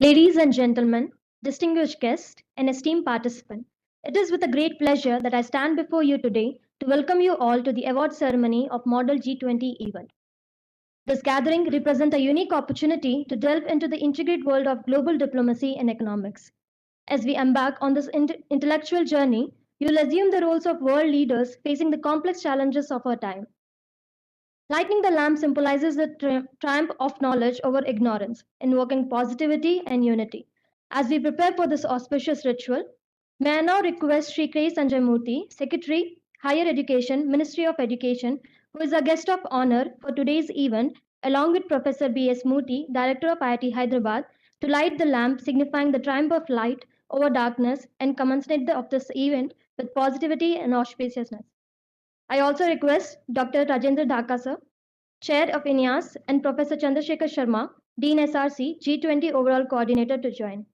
Ladies and gentlemen, distinguished guests, and esteemed participants, it is with a great pleasure that I stand before you today to welcome you all to the award ceremony of Model G20 event. This gathering represents a unique opportunity to delve into the intricate world of global diplomacy and economics. As we embark on this intellectual journey, you will assume the roles of world leaders facing the complex challenges of our time. Lighting the lamp symbolizes the triumph of knowledge over ignorance, invoking positivity and unity. As we prepare for this auspicious ritual, may I now request Sri K. Sanjay Murthy, Secretary, Higher Education, Ministry of Education, who is a guest of honor for today's event, along with Professor B.S. Murthy, Director of IIT Hyderabad, to light the lamp signifying the triumph of light over darkness and commencement of this event with positivity and auspiciousness. I also request Dr. Rajendra Dhaka sir, Chair of INEAS, and Professor Chandrasekhar Sharma, Dean SRC, G20 Overall Coordinator, to join.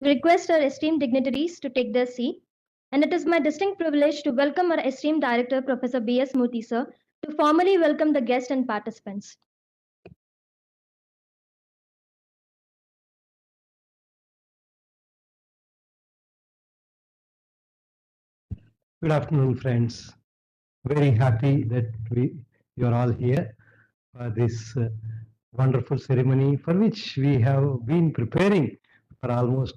We request our esteemed dignitaries to take their seat, and it is my distinct privilege to welcome our esteemed Director, Professor B.S. Murthy sir, to formally welcome the guests and participants. Good afternoon, friends. Very happy that you're all here for this wonderful ceremony for which we have been preparing for almost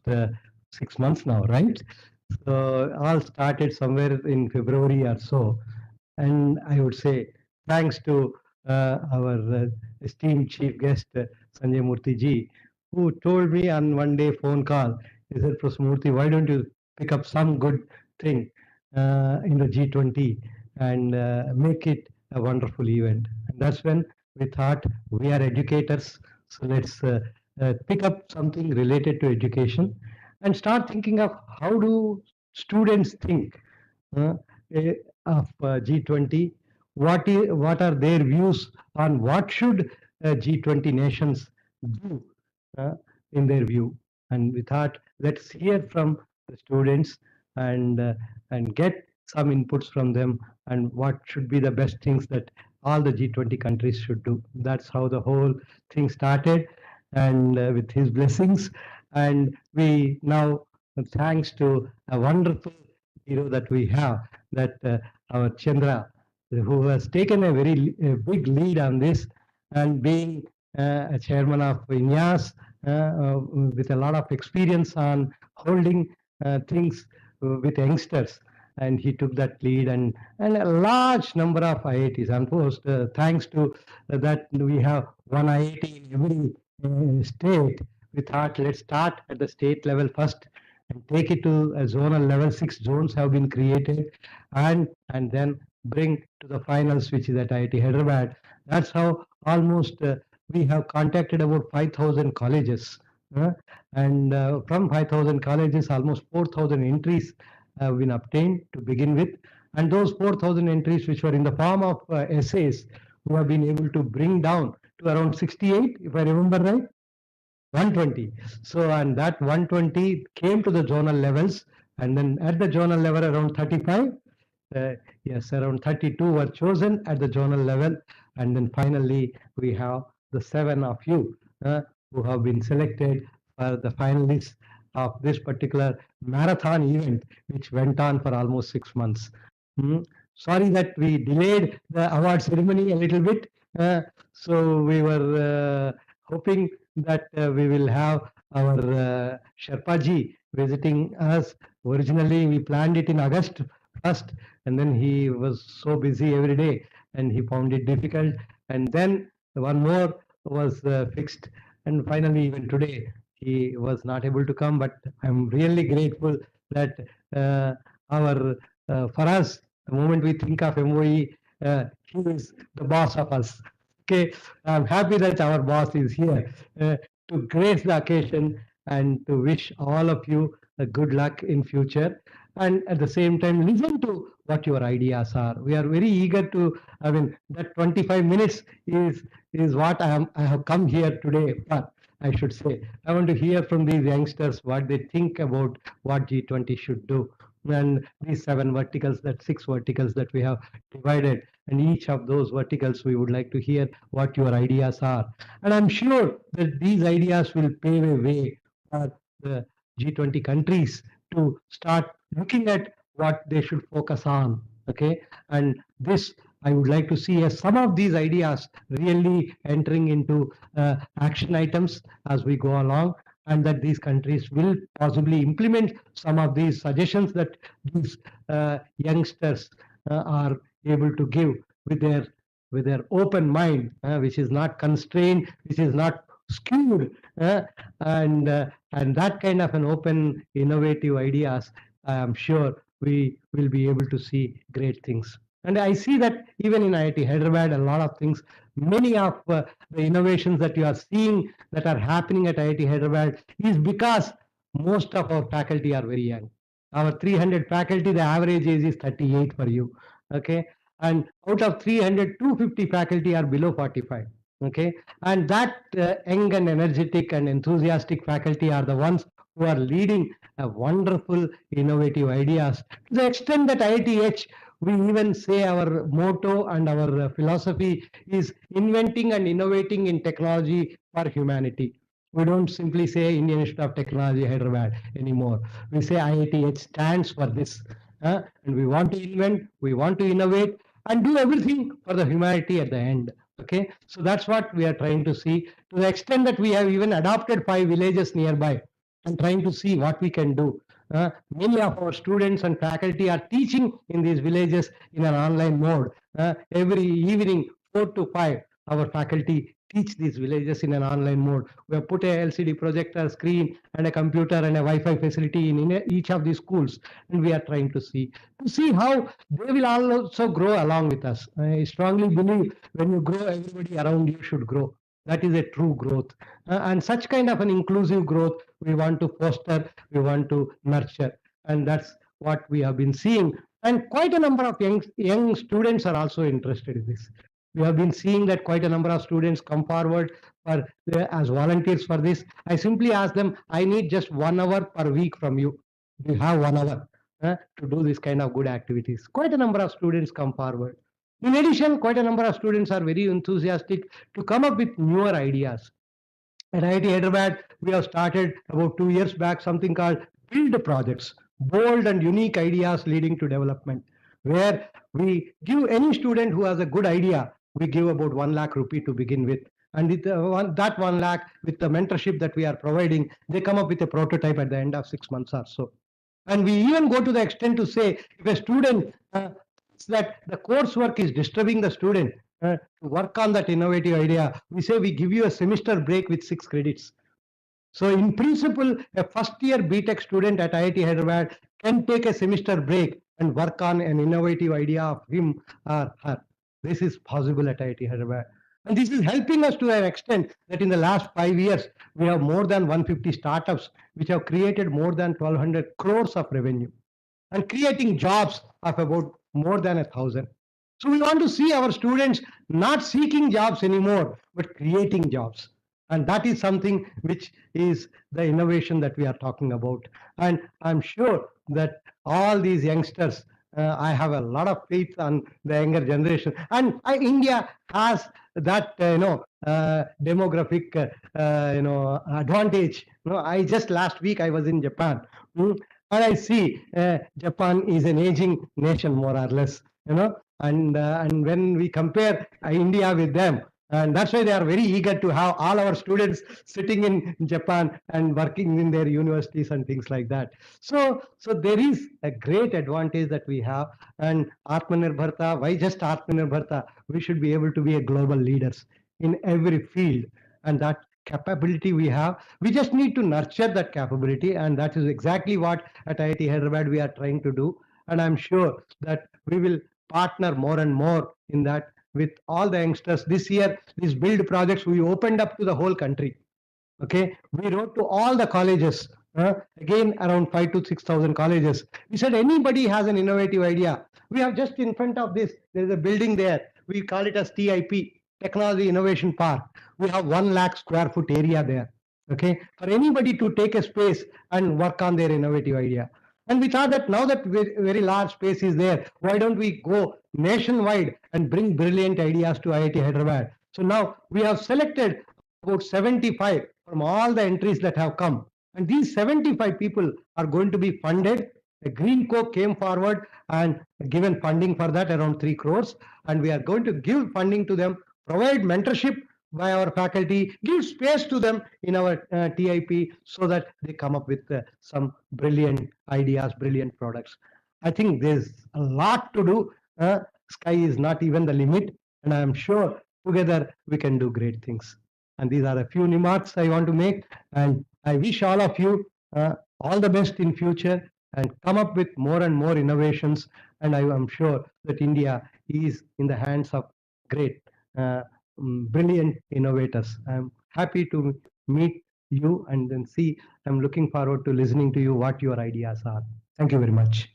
6 months now, right? So all started somewhere in February or so. And I would say thanks to our esteemed chief guest, Sanjay Murthy ji, who told me on one day phone call, he said, Professor Murthy, why don't you pick up some good thing in the G20 and make it a wonderful event? And that's when we thought we are educators, so let's pick up something related to education and start thinking of how do students think uh, eh, of G20. What are their views on what should G20 nations do uh, in their view? And we thought, let's hear from the students and get some inputs from them and what should be the best things that all the G20 countries should do. That's how the whole thing started, and with his blessings, and we now, thanks to a wonderful hero that we have, that our Chandra, who has taken a very big lead on this, and being a chairman of INEAS with a lot of experience on holding things with youngsters. And he took that lead, and a large number of IITs. And first, thanks to that, we have one IIT in every state. We thought, let's start at the state level first and take it to a zonal level. 6 zones have been created, and then bring to the finals, which is at IIT Hyderabad. That's how almost we have contacted about 5,000 colleges. And from 5,000 colleges, almost 4,000 entries have been obtained to begin with. And those 4,000 entries, which were in the form of essays, we have been able to bring down to around 68, if I remember right. 120. So, and that 120 came to the zonal levels, and then at the zonal level, around 35. Yes, around 32 were chosen at the zonal level, and then finally we have the 7 of you who have been selected for the finalists of this particular marathon event, which went on for almost 6 months. Mm. Sorry that we delayed the award ceremony a little bit. So we were hoping that we will have our Sherpa ji visiting us. Originally, we planned it in August first, and then he was so busy every day, and he found it difficult. And then one more was fixed, and finally, even today, he was not able to come. But I'm really grateful that uh, our for us, the moment we think of MOE, he is the boss of us. Okay, I'm happy that our boss is here to grace the occasion and to wish all of you a good luck in future, and at the same time listen to what your ideas are. We are very eager to, I mean, that 25 minutes is what I have come here today for. I should say, I want to hear from these youngsters what they think about what G20 should do, and these seven verticals, that six verticals that we have divided, and each of those verticals we would like to hear what your ideas are. And I'm sure that these ideas will pave a way for the G20 countries to start looking at what they should focus on. Okay, and this I would like to see as some of these ideas really entering into action items as we go along, and that these countries will possibly implement some of these suggestions that these youngsters are able to give with their open mind, which is not constrained, which is not skewed, and that kind of an open, innovative ideas. I am sure we will be able to see great things. And I see that even in IIT Hyderabad, a lot of things, many of the innovations that you are seeing that are happening at IIT Hyderabad is because most of our faculty are very young. Our 300 faculty, the average age is 38 for you. Okay. And out of 300, 250 faculty are below 45. Okay. And that young and energetic and enthusiastic faculty are the ones who are leading a wonderful, innovative ideas. To the extent that IITH, we even say our motto and our philosophy is inventing and innovating in technology for humanity. We don't simply say Indian Institute of Technology Hyderabad anymore. We say IITH stands for this. And we want to invent, we want to innovate, and do everything for the humanity at the end. Okay, so that's what we are trying to see, to the extent that we have even adopted 5 villages nearby and trying to see what we can do. Many of our students and faculty are teaching in these villages in an online mode. Every evening, 4 to 5, our faculty teach these villages in an online mode. We have put a LCD projector screen and a computer and a Wi-Fi facility in each of these schools, and we are trying to see how they will also grow along with us. I strongly believe when you grow, everybody around you should grow. That is a true growth. And such kind of an inclusive growth we want to foster, we want to nurture. And that's what we have been seeing. And quite a number of young students are also interested in this. We have been seeing that quite a number of students come forward for as volunteers for this. I simply ask them, I need just 1 hour per week from you. You have 1 hour to do this kind of good activities. Quite a number of students come forward. In addition, quite a number of students are very enthusiastic to come up with newer ideas. At IIT Hyderabad, we have started about 2 years back something called field projects, bold and unique ideas leading to development, where we give any student who has a good idea, we give about 1 lakh rupee to begin with. And with that 1 lakh, with the mentorship that we are providing, they come up with a prototype at the end of 6 months or so. And we even go to the extent to say, if a student that the coursework is disturbing the student to work on that innovative idea, we say we give you a semester break with 6 credits. So in principle, a first year BTech student at IIT Hyderabad can take a semester break and work on an innovative idea of him or her. This is possible at IIT Hyderabad. And this is helping us to an extent that in the last 5 years, we have more than 150 startups which have created more than 1,200 crores of revenue and creating jobs of about more than 1,000. So we want to see our students not seeking jobs anymore, but creating jobs. And that is something which is the innovation that we are talking about. And I'm sure that all these youngsters, I have a lot of faith on the younger generation. And India has that, demographic, advantage. I just last week I was in Japan. And I see Japan is an aging nation, more or less, and when we compare India with them, And that's why they are very eager to have all our students sitting in Japan and working in their universities and things like that. So there is a great advantage that we have. And Atmanirbharta, why just Atmanirbharta? We should be able to be a global leaders in every field. And that capability we have, we just need to nurture that capability. And that is exactly what at IIT Hyderabad we are trying to do. And I'm sure that we will partner more and more in that with all the youngsters. This year, these build projects we opened up to the whole country. Okay, we wrote to all the colleges, again around 5 to 6,000 colleges. We said anybody has an innovative idea. We have just in front of this, there is a building there. We call it as TIP, Technology Innovation Park. We have 1 lakh square foot area there. Okay, for anybody to take a space and work on their innovative idea. And we thought that now that very large space is there, why don't we go nationwide and bring brilliant ideas to IIT Hyderabad? So now we have selected about 75 from all the entries that have come. And these 75 people are going to be funded. The Green Co came forward and given funding for that around 3 crores. And we are going to give funding to them, provide mentorship by our faculty, give space to them in our TIP so that they come up with some brilliant ideas, brilliant products. I think there's a lot to do. Sky is not even the limit. And I'm sure together we can do great things. And these are a few remarks I want to make. And I wish all of you all the best in future and come up with more and more innovations. And I am sure that India is in the hands of great, brilliant innovators. I'm happy to meet you and then see. I'm looking forward to listening to you what your ideas are. Thank you very much.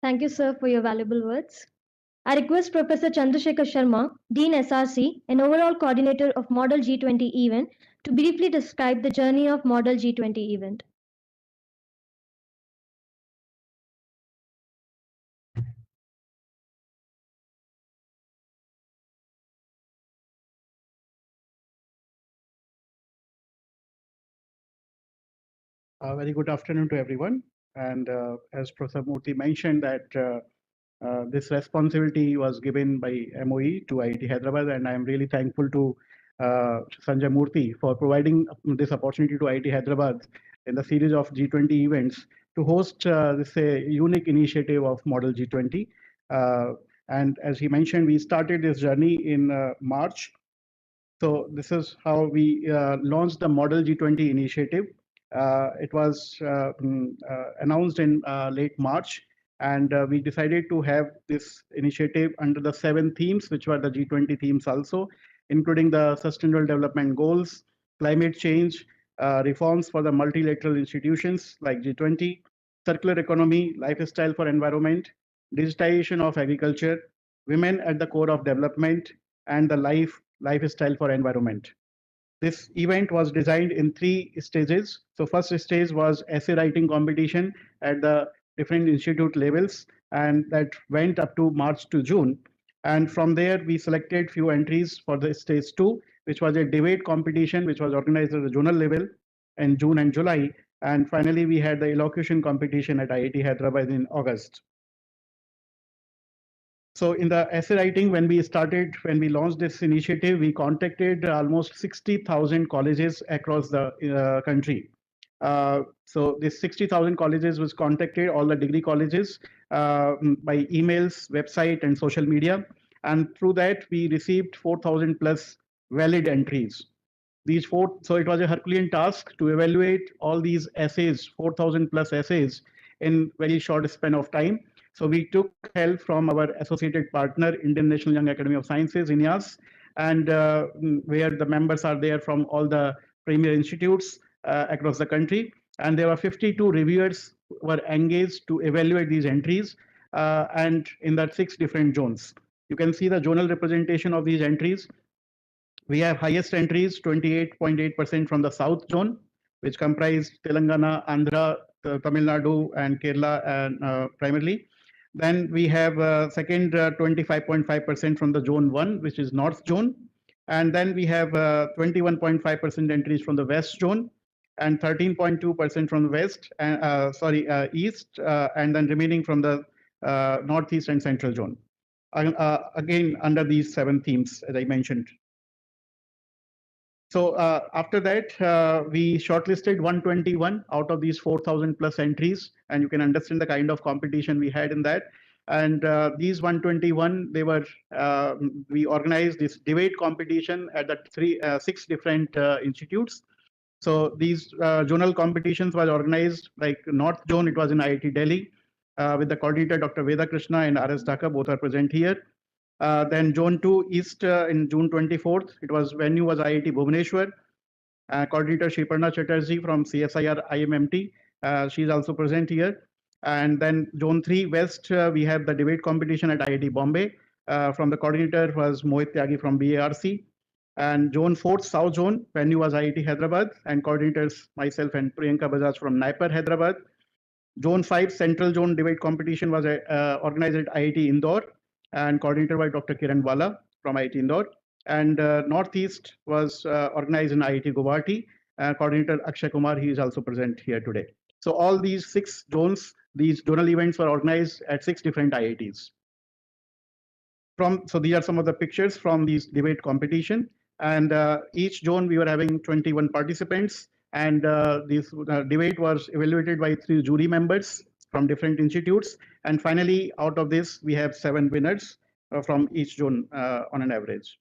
Thank you, sir, for your valuable words. I request Professor Chandrasekhar Sharma, Dean SRC and overall coordinator of Model G20 event, to briefly describe the journey of Model G20 event. Very good afternoon to everyone. And as Professor Murthy mentioned, that this responsibility was given by MOE to IIT Hyderabad, and I am really thankful to Sanjay Murthy for providing this opportunity to IIT Hyderabad in the series of G20 events to host this unique initiative of Model G20. And as he mentioned, we started this journey in March. So this is how we launched the Model G20 initiative. It was announced in late March, and we decided to have this initiative under the 7 themes, which were the G20 themes also, including the Sustainable Development Goals, climate change, reforms for the multilateral institutions like G20, circular economy, lifestyle for environment, digitization of agriculture, women at the core of development, and the lifestyle for environment. This event was designed in 3 stages. So first stage was essay writing competition at the different institute levels, and that went up to March to June. And from there, we selected few entries for the stage 2, which was a debate competition, which was organized at the zonal level in June and July. And finally, we had the elocution competition at IIT Hyderabad in August. So in the essay writing, when we launched this initiative, we contacted almost 60,000 colleges across the country. So this 60,000 colleges was contacted, all the degree colleges, by emails, website, and social media. And through that, we received 4,000 plus valid entries. So it was a Herculean task to evaluate all these essays, 4,000 plus essays in very short span of time. So we took help from our associated partner, Indian National Young Academy of Sciences, INYAS, and where the members are there from all the premier institutes across the country. And there were 52 reviewers who were engaged to evaluate these entries, and in that 6 different zones. You can see the zonal representation of these entries. We have highest entries, 28.8% from the South zone, which comprise Telangana, Andhra, Tamil Nadu, and Kerala, and primarily. Then we have second 25.5% from the zone 1, which is North zone. And then we have 21.5% entries from the West zone and 13.2% from the West, and East, and then remaining from the Northeast and Central Zone. Again, under these 7 themes, as I mentioned. So after that, we shortlisted 121 out of these 4,000 plus entries, and you can understand the kind of competition we had in that. And these 121, we organized this debate competition at the 6 different institutes. So these zonal competitions was organized, like North Zone, it was in IIT Delhi, with the coordinator Dr. Veda Krishna and RS Dhaka, both are present here. Then Zone 2 East in June 24th, it was venue was IIT Bhubaneswar. Coordinator Shiparna Chatterjee from CSIR IMMT, she's also present here. And then Zone 3 West, we have the debate competition at IIT Bombay. From the coordinator was Mohit Tyagi from BARC. And Zone 4 South Zone, venue was IIT Hyderabad, and coordinators myself and Priyanka Bajaj from NIPER Hyderabad. Zone 5 Central Zone debate competition was organized at IIT Indore and coordinated by Dr. Kiran Wala from IIT Indore. And Northeast was organized in IIT Guwahati. Coordinator Akshay Kumar, he is also present here today. So all these 6 zones, these zonal events were organized at 6 different IITs. So these are some of the pictures from these debate competition. And each zone we were having 21 participants. And this debate was evaluated by 3 jury members from different institutes. And finally, out of this, we have 7 winners from each zone on an average.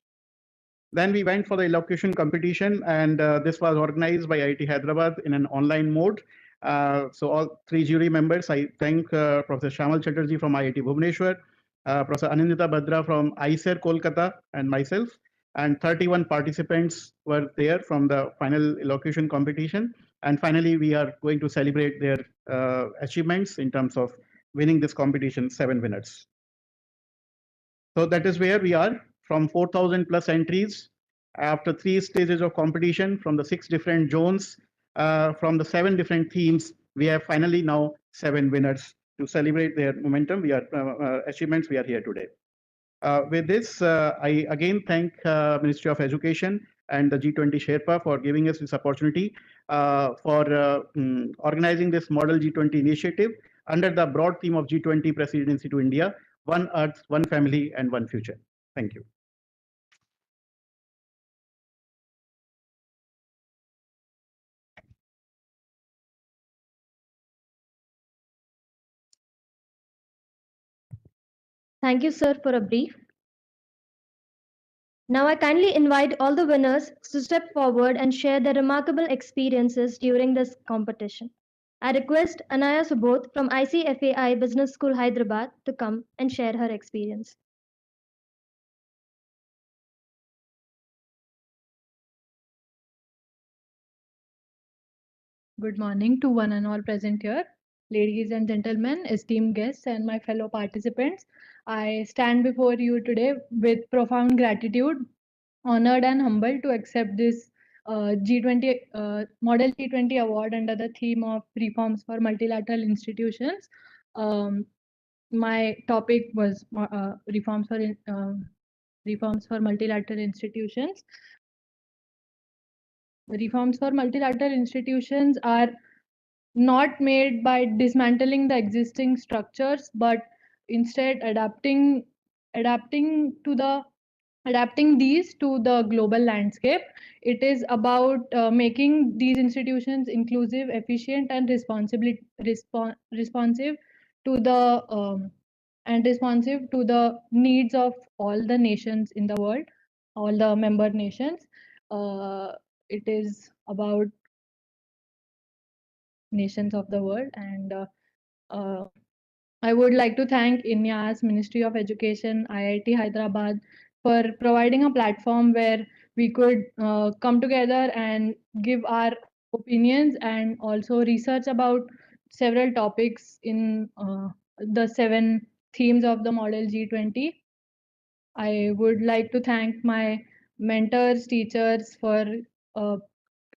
Then we went for the elocution competition, and this was organized by IIT Hyderabad in an online mode. So all 3 jury members, I thank Professor Shamal Chatterjee from IIT Bhubaneswar, Professor Anindita Badra from ICER Kolkata, and myself. And 31 participants were there from the final elocution competition. And finally, we are going to celebrate their achievements in terms of winning this competition, 7 winners. So that is where we are from 4,000 plus entries after 3 stages of competition from the 6 different zones, from the 7 different themes. We have finally now 7 winners to celebrate their momentum. We are achievements. We are here today. With this, I again thank Ministry of Education and the G20 Sherpa for giving us this opportunity for organizing this Model G20 initiative under the broad theme of G20 Presidency to India, One Earth, One Family, and One Future. Thank you. Thank you, sir, for a brief. Now I kindly invite all the winners to step forward and share their remarkable experiences during this competition. I request Anaya Subodh from ICFAI Business School Hyderabad to come and share her experience. Good morning to one and all present here. Ladies and gentlemen, esteemed guests, and my fellow participants, I stand before you today with profound gratitude, honored and humbled to accept this G20 Model G20 award under the theme of reforms for multilateral institutions. My topic was reforms for multilateral institutions. Reforms for multilateral institutions are not made by dismantling the existing structures, but instead adapting these to the global landscape. It is about making these institutions inclusive, efficient, and responsive to the needs of all the nations in the world, all the member nations. It is about nations of the world, and I would like to thank INYAS, Ministry of Education, IIT Hyderabad for providing a platform where we could come together and give our opinions and also research about several topics in the 7 themes of the Model G20. I would like to thank my mentors, teachers for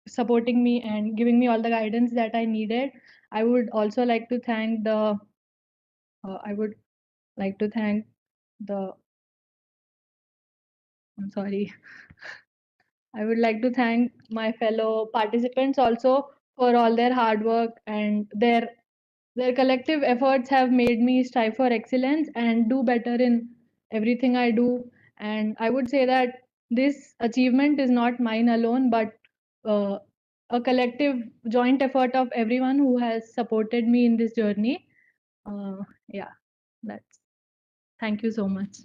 supporting me and giving me all the guidance that I needed. I would also like to thank the I would like to thank the I'm sorry. I would like to thank my fellow participants also for all their hard work and their Their collective efforts have made me strive for excellence and do better in everything I do. And I would say that this achievement is not mine alone, but uh, a collective joint effort of everyone who has supported me in this journey. Yeah, that's. Thank you so much.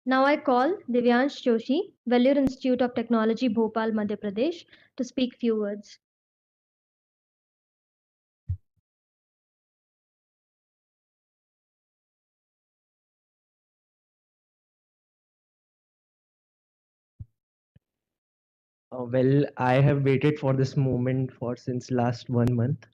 Now I call Divyansh Joshi, Vellore Institute of Technology, Bhopal, Madhya Pradesh, to speak few words. Well, I have waited for this moment for since last 1 month,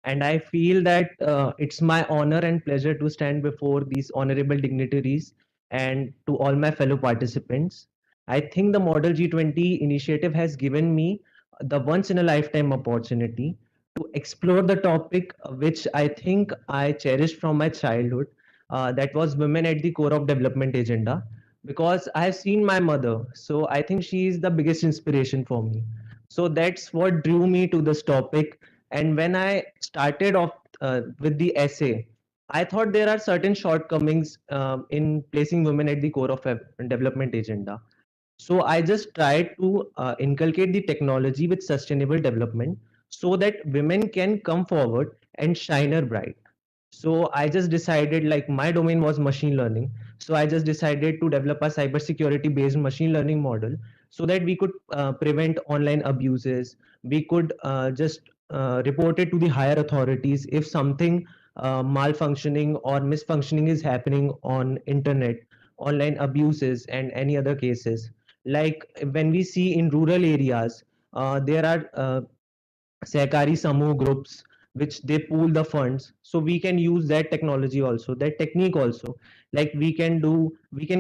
and I feel that it's my honor and pleasure to stand before these honorable dignitaries and to all my fellow participants. I think the Model G20 initiative has given me the once in a lifetime opportunity to explore the topic which I think I cherished from my childhood. That was women at the core of development agenda, because I have seen my mother, so I think she is the biggest inspiration for me. So that's what drew me to this topic. And when I started off with the essay, I thought there are certain shortcomings in placing women at the core of a development agenda. So I just tried to inculcate the technology with sustainable development so that women can come forward and shine her bright. So I just decided, like, my domain was machine learning. So I just decided to develop a cybersecurity based machine learning model so that we could prevent online abuses. We could just report it to the higher authorities if something malfunctioning or misfunctioning is happening on internet, online abuses and any other cases. Like when we see in rural areas, there are Sehkari Samuh groups which they pool the funds, so we can use that technology also, that technique also. Like we can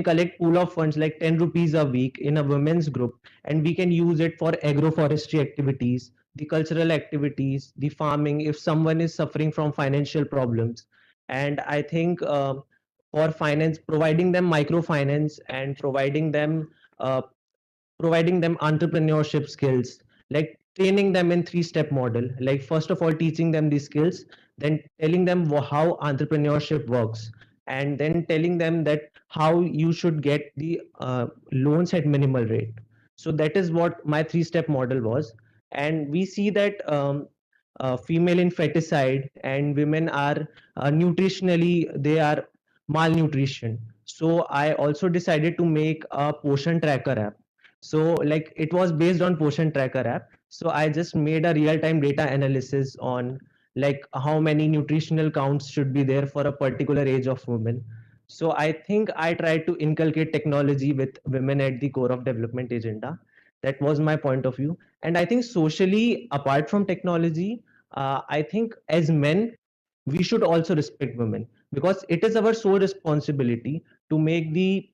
collect pool of funds like 10 rupees a week in a women's group, and we can use it for agroforestry activities, the cultural activities, the farming if someone is suffering from financial problems. And I think for finance, providing them microfinance and uh, providing them entrepreneurship skills, like training them in three-step model, like first of all teaching them the skills, then telling them how entrepreneurship works, and then telling them that how you should get the loans at minimal rate. So that is what my three-step model was. And we see that female infanticide and women are nutritionally, they are malnutrition. So I also decided to make a portion tracker app. So like it was based on portion tracker app. So I just made a real time data analysis on like how many nutritional counts should be there for a particular age of women. So I think I tried to inculcate technology with women at the core of development agenda. That was my point of view. And I think socially, apart from technology, I think as men, we should also respect women, because it is our sole responsibility to make the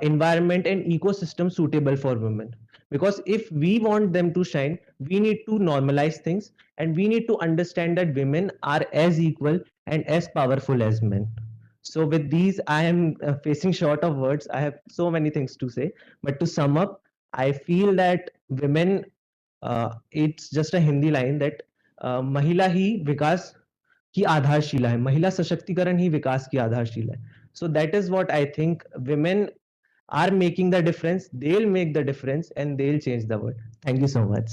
environment and ecosystem suitable for women. Because if we want them to shine, we need to normalize things, and we need to understand that women are as equal and as powerful as men. So with these, I am facing short of words. I have so many things to say, but to sum up, I feel that women, it's just a Hindi line that महिला ही विकास की आधारशिला है, महिला सशक्तिकरण ही विकास की आधारशिला है. So that is what I think. Women are making the difference, they'll make the difference, and they'll change the world. Thank you so much.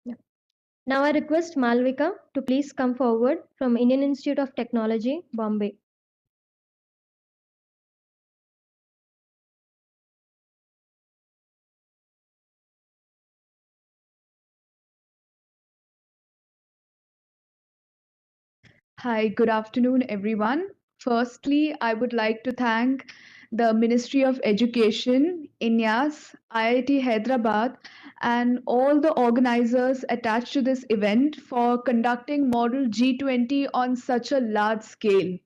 Yeah. Now I request Malvika to please come forward from Indian Institute of Technology, Bombay. Hi, good afternoon, everyone. Firstly, I would like to thank the Ministry of Education, INYAS, IIT Hyderabad, and all the organizers attached to this event for conducting Model G20 on such a large scale.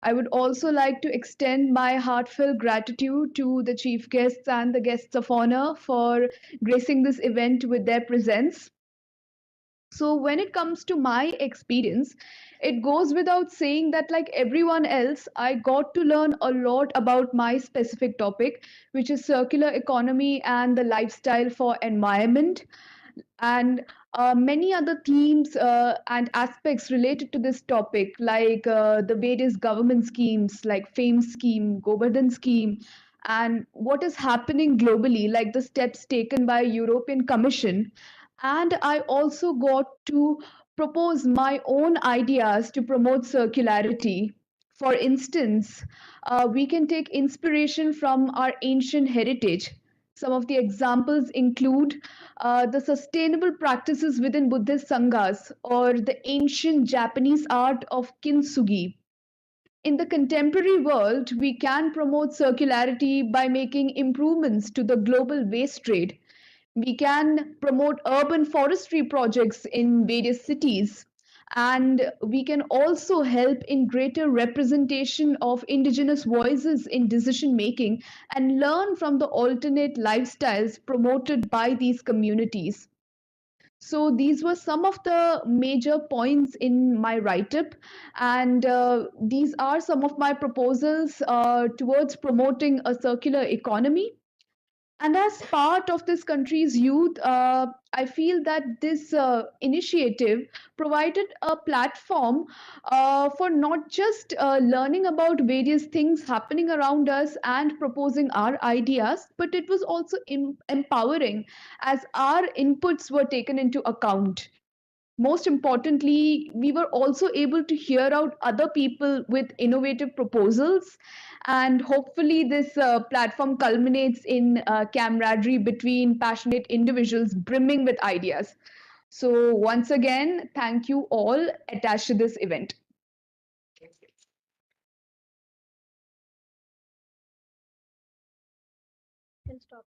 I would also like to extend my heartfelt gratitude to the chief guests and the guests of honor for gracing this event with their presence. So, when it comes to my experience, it goes without saying that, like everyone else, I got to learn a lot about my specific topic, which is circular economy and the lifestyle for environment, and many other themes and aspects related to this topic, like the various government schemes like FAME scheme, Govardhan scheme, and what is happening globally, like the steps taken by European Commission. And I also got to propose my own ideas to promote circularity. For instance, we can take inspiration from our ancient heritage. Some of the examples include the sustainable practices within Buddhist sanghas or the ancient Japanese art of kintsugi. In the contemporary world, we can promote circularity by making improvements to the global waste trade. We can promote urban forestry projects in various cities. And we can also help in greater representation of indigenous voices in decision making and learn from the alternate lifestyles promoted by these communities. So these were some of the major points in my write-up, and these are some of my proposals towards promoting a circular economy. And as part of this country's youth, I feel that this initiative provided a platform for not just learning about various things happening around us and proposing our ideas, but it was also empowering as our inputs were taken into account. Most importantly, we were also able to hear out other people with innovative proposals, and hopefully this platform culminates in camaraderie between passionate individuals brimming with ideas. So once again, thank you all attached to this event. Can stop.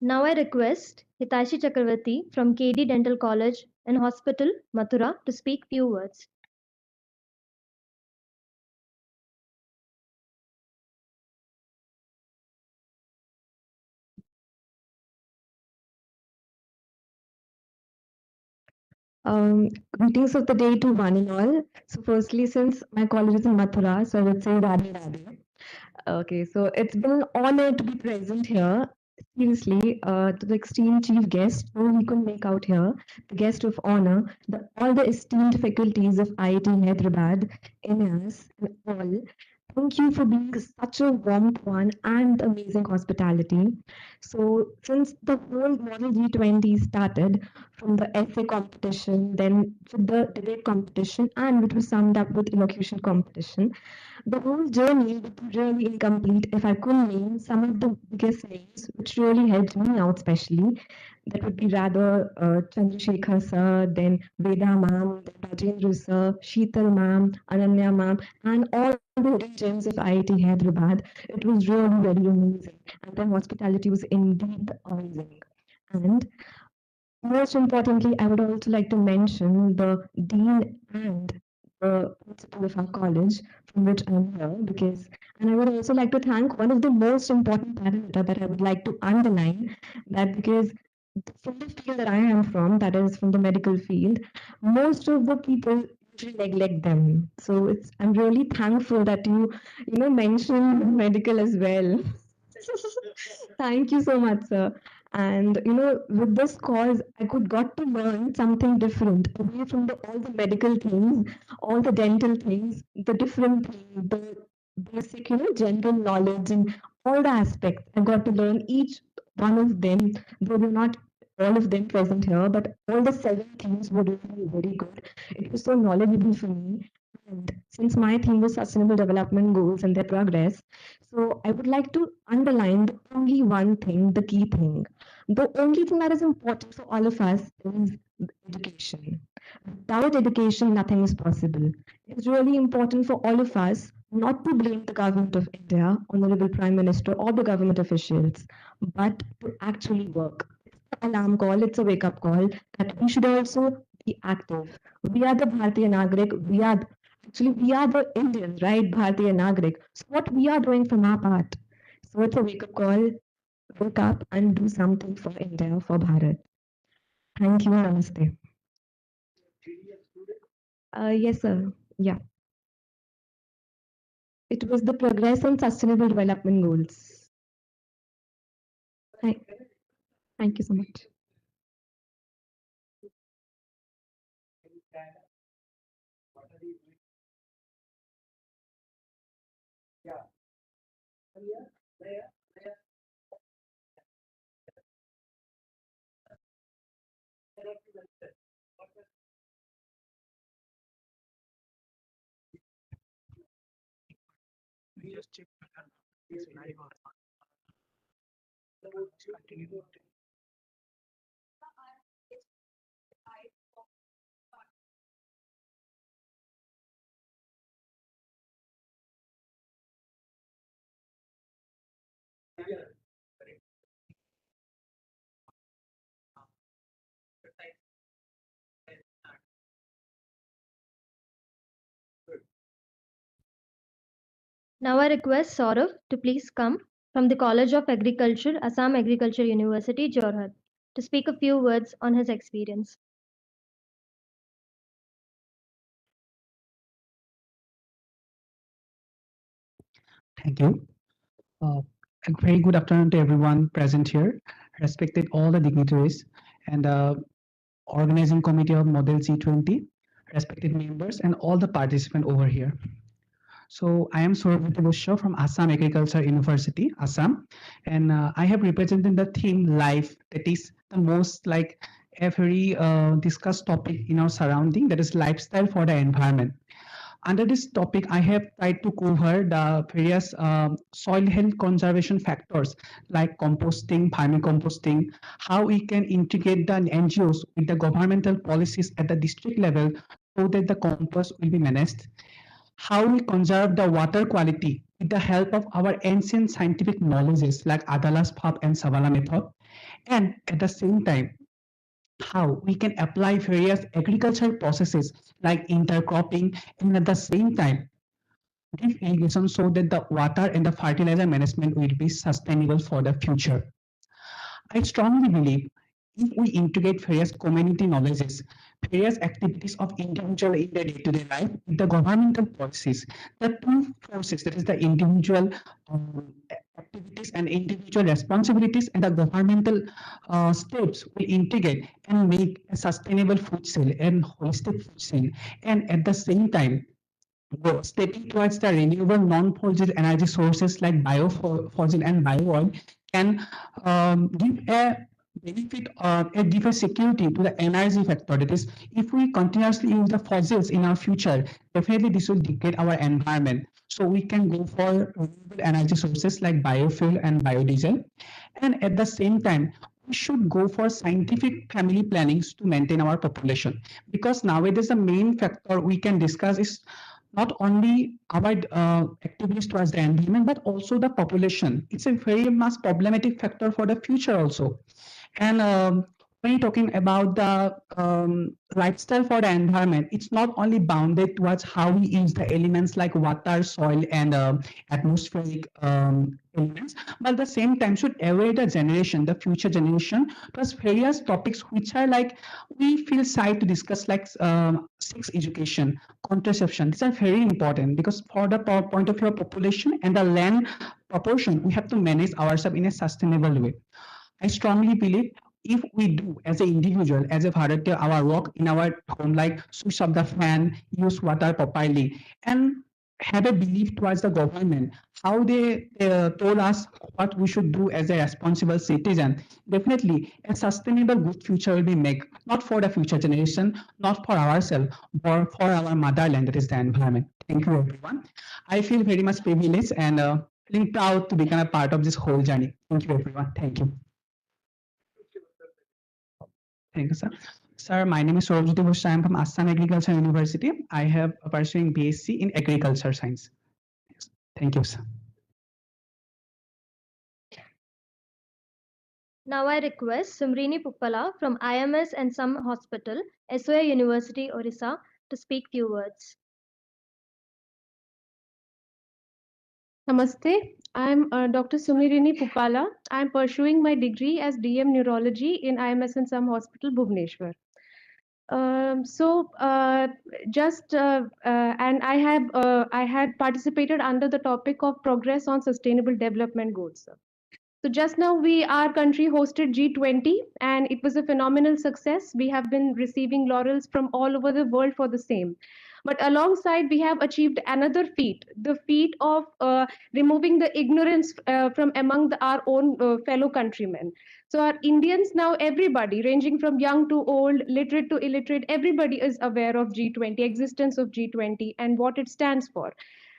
Now I request Hitashi Chakravarti from KD Dental College and Hospital, Mathura, to speak few words. Greetings of the day to one and all. So, firstly, since my college is in Mathura, so I would say Radhe Radhe. Okay, so it's been an honor to be present here. Seriously, to the esteemed chief guest, who we could make out here, the guest of honor, all the esteemed faculties of IIT Hyderabad, NS, and all. Thank you for being such a warm one and amazing hospitality. So, since the whole Model G20 started from the essay competition, then with the debate competition, and which was summed up with elocution competition, the whole journey would be really incomplete if I couldn't name some of the biggest names which really helped me out, especially. That would be rather Chandrasekhar sir, then Veda ma'am, then Rajendra sir, Sheetal ma'am, Ananya ma'am, and all the hidden gems of IIT Hyderabad. It was really very amazing, and their hospitality was indeed amazing. And most importantly, I would also like to mention the dean and the principal of our college from which I'm here because, and I would also like to thank one of the most important parameter that I would like to underline that because from the field that I am from, that is from the medical field, most of the people usually neglect them. So I'm really thankful that you mentioned medical as well. Thank you so much, sir. And with this cause, I could got to learn something different away from all the medical things, all the dental things, the different things, the basic, general knowledge and all the aspects. I got to learn each one of them, though they're not all of them present here, but all the seven things were really very good. It was so knowledgeable for me. And since my theme was sustainable development goals and their progress, so I would like to underline the only one thing, the key thing. The only thing that is important for all of us is education. Without education, nothing is possible. It's really important for all of us not to blame the government of India, Honorable Prime Minister, or the government officials, but to actually work. It's an alarm call, it's a wake up call that we should also be active. We are the Bharatiya Nagrik, we are the Indians, right? Bharatiya Nagrik. So, what we are doing from our part. So, it's a wake up call, wake up and do something for India, for Bharat. Thank you, Namaste. Yes, sir. Yeah. It was the Progress and Sustainable Development Goals. Thank, thank you so much. Now I request Saurav to please come from the College of Agriculture, Assam Agriculture University, Jorhat, to speak a few words on his experience. Thank you. Uh, a very good afternoon to everyone present here, respected all the dignitaries and organizing committee of Model G20, respected members and all the participants over here. So I am Saurabh Busha from Assam Agriculture University, Assam, and I have represented the theme life, that is the most like a very discussed topic in our surrounding, that is lifestyle for the environment. Under this topic, I have tried to cover the various soil health conservation factors like composting, vermicomposting, how we can integrate the NGOs with the governmental policies at the district level so that the compost will be managed, how we conserve the water quality with the help of our ancient scientific knowledges like Adalas Pub and Savala method, and at the same time, how we can apply various agricultural processes like intercropping and at the same time drip irrigation so that the water and the fertilizer management will be sustainable for the future. I strongly believe if we integrate various community knowledges, various activities of individual in their day-to-day life with the governmental policies, the two forces, that is the individual activities and individual responsibilities and the governmental steps will integrate and make a sustainable food chain and holistic food chain. And at the same time, stepping towards the renewable non-fossil energy sources like biofossil and bio-oil can give a benefit or give a security to the energy factor. That is, if we continuously use the fossils in our future, definitely this will degrade our environment. So we can go for renewable energy sources like biofuel and biodiesel. And at the same time, we should go for scientific family plannings to maintain our population. Because nowadays the main factor we can discuss is not only our activities towards the environment, but also the population. It's a very much problematic factor for the future also. And when you're talking about the lifestyle for the environment, it's not only bounded towards how we use the elements like water, soil, and atmospheric elements, but at the same time should avoid the generation, the future generation, plus various topics which are like we feel shy to discuss, like sex education, contraception. These are very important because for the point of view of population and the land proportion, we have to manage ourselves in a sustainable way. I strongly believe if we do as an individual, as a Bharatiya, our work in our home, like switch off the fan, use water properly, and have a belief towards the government, how they told us what we should do as a responsible citizen. Definitely, a sustainable good future will be made, not for the future generation, not for ourselves, but for our motherland, that is the environment. Thank you, everyone. I feel very much privileged and feeling proud to become a part of this whole journey. Thank you, everyone. Thank you. Thank you, sir. Sir, my name is Saurabjyoti Ghosh. I am from Assam Agriculture University. I have pursuing BSc in Agriculture Science. Thank you, sir. Now I request Sumrini Puppala from IMS and Some Hospital, SOA University, Orissa, to speak few words. Namaste. I'm Dr. Sumirini Pupala. I'm pursuing my degree as DM Neurology in IMS and Some Hospital, Bhubaneswar. And I had participated under the topic of progress on sustainable development goals. Sir. So just now our country hosted G20 and it was a phenomenal success. We have been receiving laurels from all over the world for the same. But alongside, we have achieved another feat, the feat of removing the ignorance from among our own fellow countrymen. So our Indians now, everybody, ranging from young to old, literate to illiterate, everybody is aware of G20, existence of G20 and what it stands for.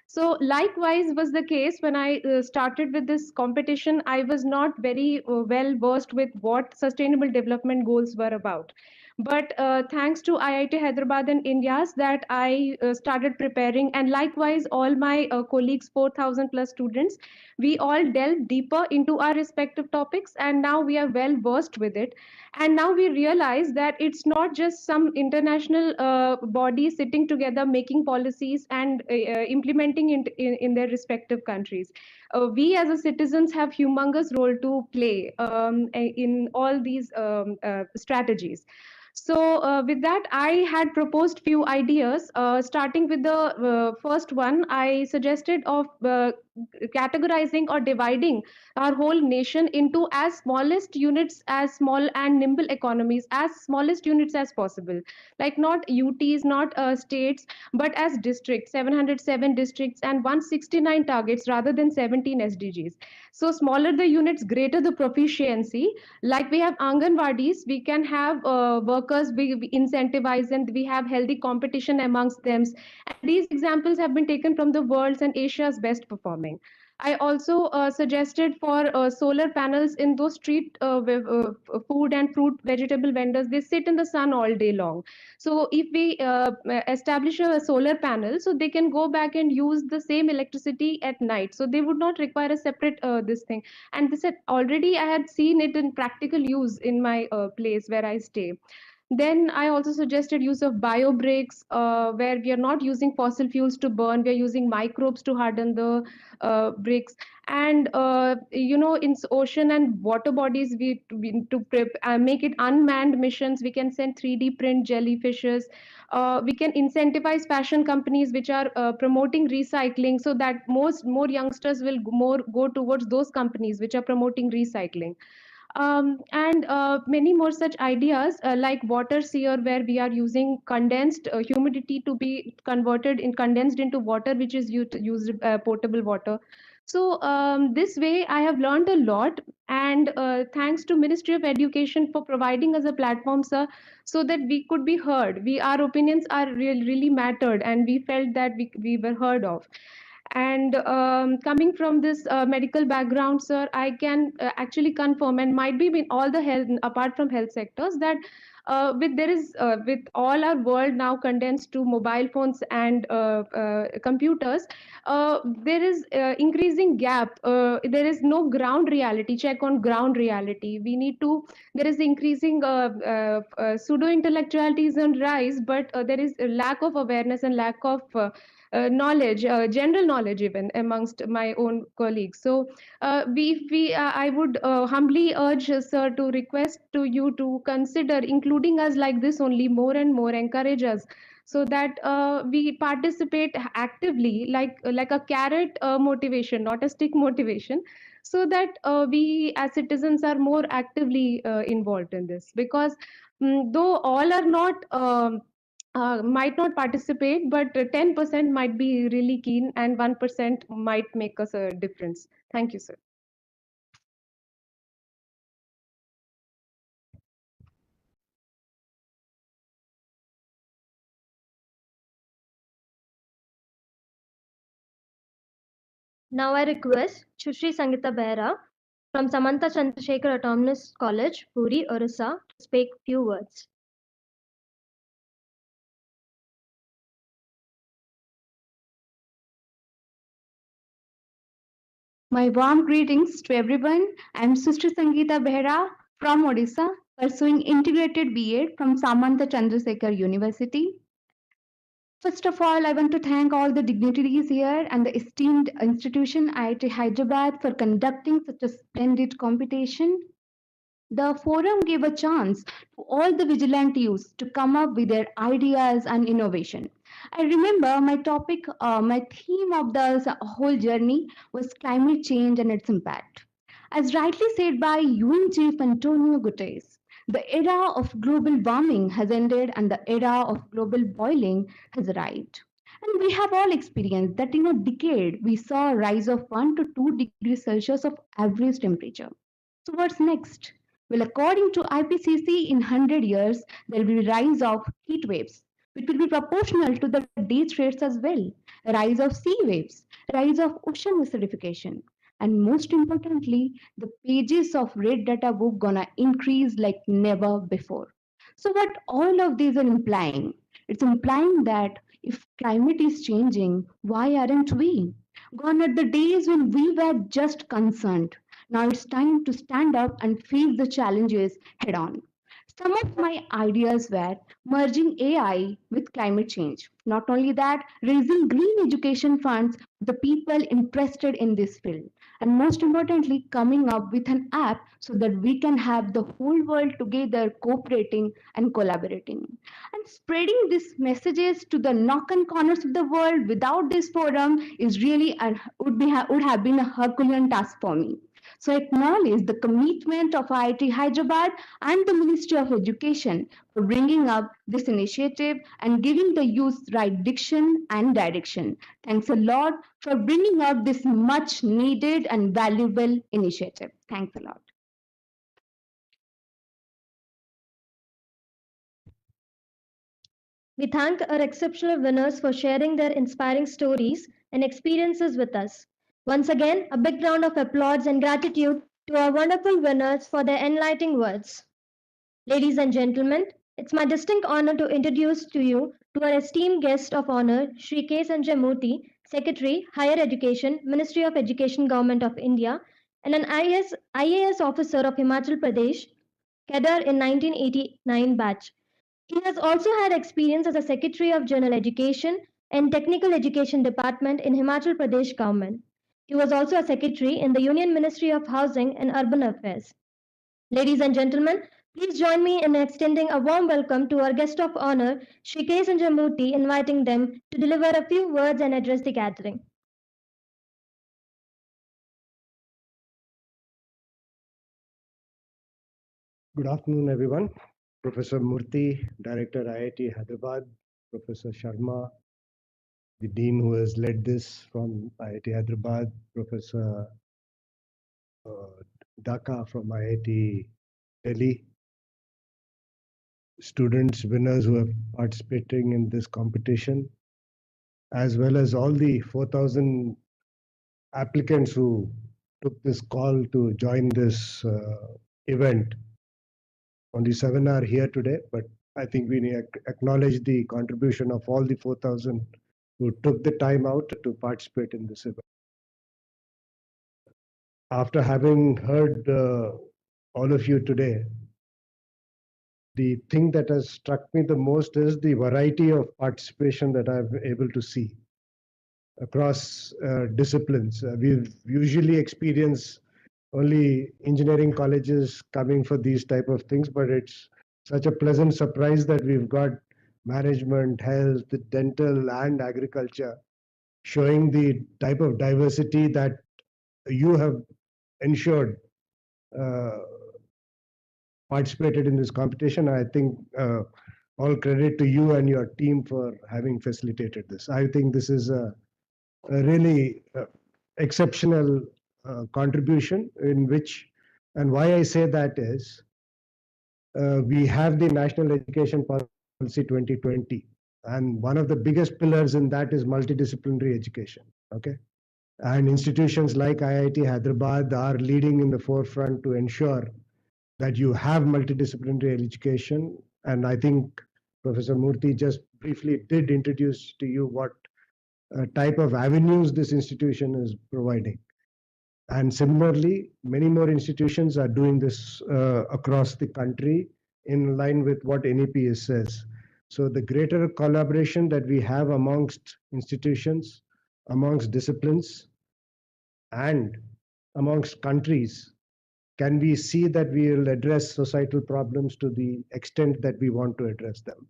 So likewise was the case when I started with this competition. I was not very well versed with what sustainable development goals were about. But thanks to IIT Hyderabad and India's that I started preparing, and likewise all my colleagues, 4,000 plus students, we all delved deeper into our respective topics, and now we are well versed with it. And now we realize that it's not just some international body sitting together making policies and implementing in their respective countries. We as a citizens have humongous role to play in all these strategies. So with that, I had proposed few ideas. Starting with the first one, I suggested of categorizing or dividing our whole nation into as smallest units, as small and nimble economies, as smallest units as possible. Like not UTs, not states, but as districts, 707 districts and 169 targets rather than 17 SDGs. So smaller the units, greater the proficiency. Like we have Anganwadis, we can have workers, we incentivize and we have healthy competition amongst them. And these examples have been taken from the world's and Asia's best performing. I also suggested for solar panels in those street food and fruit vegetable vendors. They sit in the sun all day long. So if we establish a solar panel, so they can go back and use the same electricity at night. So they would not require a separate this thing. And this had already I had seen it in practical use in my place where I stay. Then I also suggested use of bio bricks, where we are not using fossil fuels to burn, we are using microbes to harden the bricks. And in ocean and water bodies, we to make it unmanned missions. We can send 3D print jellyfishes. We can incentivize fashion companies which are promoting recycling, so that more youngsters will more go towards those companies which are promoting recycling. And many more such ideas like water seer, where we are using condensed humidity to be converted in condensed into water which is used potable water. So this way I have learned a lot, and thanks to Ministry of Education for providing us a platform, sir, so that we could be heard. Our opinions are really mattered, and we felt that we were heard of. And coming from this medical background, sir, I can actually confirm, and might be in all the health, apart from health sectors, that with all our world now condensed to mobile phones and computers, there is increasing gap. There is no ground reality check on ground reality. We need to. There is increasing pseudo intellectuality is on rise, but there is a lack of awareness and lack of knowledge, general knowledge even amongst my own colleagues. So I would humbly urge, sir, to request to you to consider including us like this only more and more, encourage us so that we participate actively, like a carrot motivation, not a stick motivation, so that we as citizens are more actively involved in this. Because though all are not might not participate, but 10% might be really keen and 1% might make us a difference. Thank you, sir. Now I request Shushri Sangita Behra from Samantha Chandrasekhar Autonomous College, Puri, Orissa, to speak few words. My warm greetings to everyone. I'm Sister Sangeeta Behra from Odisha, pursuing integrated B.Ed from Samantha Chandrasekhar University. First of all, I want to thank all the dignitaries here and the esteemed institution IIT Hyderabad for conducting such a splendid competition. The forum gave a chance to all the vigilant youths to come up with their ideas and innovation. I remember my theme of the whole journey was climate change and its impact. As rightly said by UN Chief Antonio Guterres, the era of global warming has ended and the era of global boiling has arrived. And we have all experienced that in a decade we saw a rise of 1 to 2 degrees Celsius of average temperature. So what's next? Well, according to IPCC, in 100 years, there will be rise of heat waves, which will be proportional to the death rates as well, a rise of sea waves, rise of ocean acidification, and most importantly, the pages of red data book gonna increase like never before. So what all of these are implying? It's implying that if climate is changing, why aren't we? Gone are the days when we were just concerned. Now it's time to stand up and face the challenges head on. Some of my ideas were merging AI with climate change. Not only that, raising green education funds for the people interested in this field. And most importantly, coming up with an app so that we can have the whole world together cooperating and collaborating. And spreading these messages to the nook and corners of the world without this forum is really and would have been a Herculean task for me. So I acknowledge the commitment of IIT Hyderabad and the Ministry of Education for bringing up this initiative and giving the youth right diction and direction. Thanks a lot for bringing up this much needed and valuable initiative. Thanks a lot. We thank our exceptional winners for sharing their inspiring stories and experiences with us. Once again, a big round of applause and gratitude to our wonderful winners for their enlightening words. Ladies and gentlemen, it's my distinct honor to introduce to you to our esteemed guest of honor, Shri K. Sanjay Murthy, Secretary, Higher Education, Ministry of Education, Government of India, and an IAS officer of Himachal Pradesh, cadre in 1989 batch. He has also had experience as a Secretary of General Education and Technical Education Department in Himachal Pradesh government. He was also a secretary in the Union Ministry of Housing and Urban Affairs. Ladies and gentlemen, please join me in extending a warm welcome to our guest of honor, Shri K. Sanjay Murthy, inviting them to deliver a few words and address the gathering. Good afternoon, everyone. Professor Murthy, Director IIT Hyderabad, Professor Sharma, the Dean who has led this from IIT Hyderabad, Professor Dhaka from IIT Delhi, students, winners who are participating in this competition, as well as all the 4,000 applicants who took this call to join this event. Only 7 are here today, but I think we acknowledge the contribution of all the 4,000 who took the time out to participate in this event. After having heard all of you today, the thing that has struck me the most is the variety of participation that I'm able to see across disciplines. We've usually experienced only engineering colleges coming for these type of things, but it's such a pleasant surprise that we've got management, health, dental, and agriculture showing the type of diversity that you have ensured participated in this competition. I think all credit to you and your team for having facilitated this. I think this is a really exceptional contribution in which, and why I say that is, we have the National Education Policy 2020, and one of the biggest pillars in that is multidisciplinary education. Okay, and institutions like IIT Hyderabad are leading in the forefront to ensure that you have multidisciplinary education. And I think Professor Murthy just briefly did introduce to you what type of avenues this institution is providing. And similarly, many more institutions are doing this across the country in line with what NEP says. So the greater collaboration that we have amongst institutions, amongst disciplines, and amongst countries, can we see that we will address societal problems to the extent that we want to address them.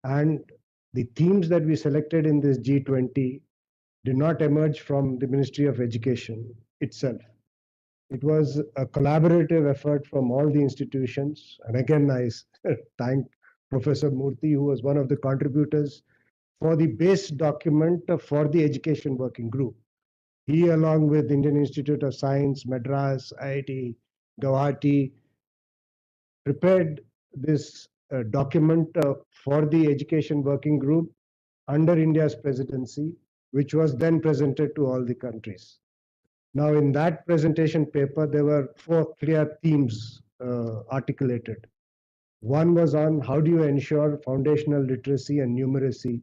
And the themes that we selected in this G20 did not emerge from the Ministry of Education itself. It was a collaborative effort from all the institutions. And again, I thank Professor Murthy, who was one of the contributors for the base document for the Education Working Group. He, along with Indian Institute of Science, Madras, IIT, Guwahati, prepared this document for the Education Working Group under India's presidency, which was then presented to all the countries. Now, in that presentation paper, there were 4 clear themes articulated. One was on how do you ensure foundational literacy and numeracy.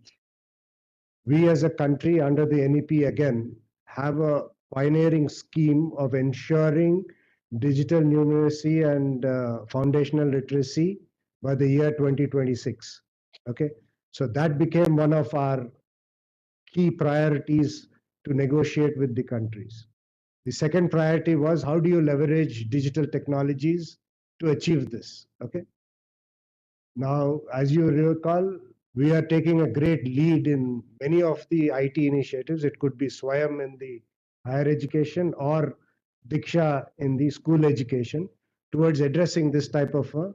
We as a country under the NEP again have a pioneering scheme of ensuring digital numeracy and foundational literacy by the year 2026. Okay, so that became one of our key priorities to negotiate with the countries. The second priority was how do you leverage digital technologies to achieve this? Okay. Now, as you recall, we are taking a great lead in many of the IT initiatives. It could be Swayam in the higher education or Diksha in the school education towards addressing this type of a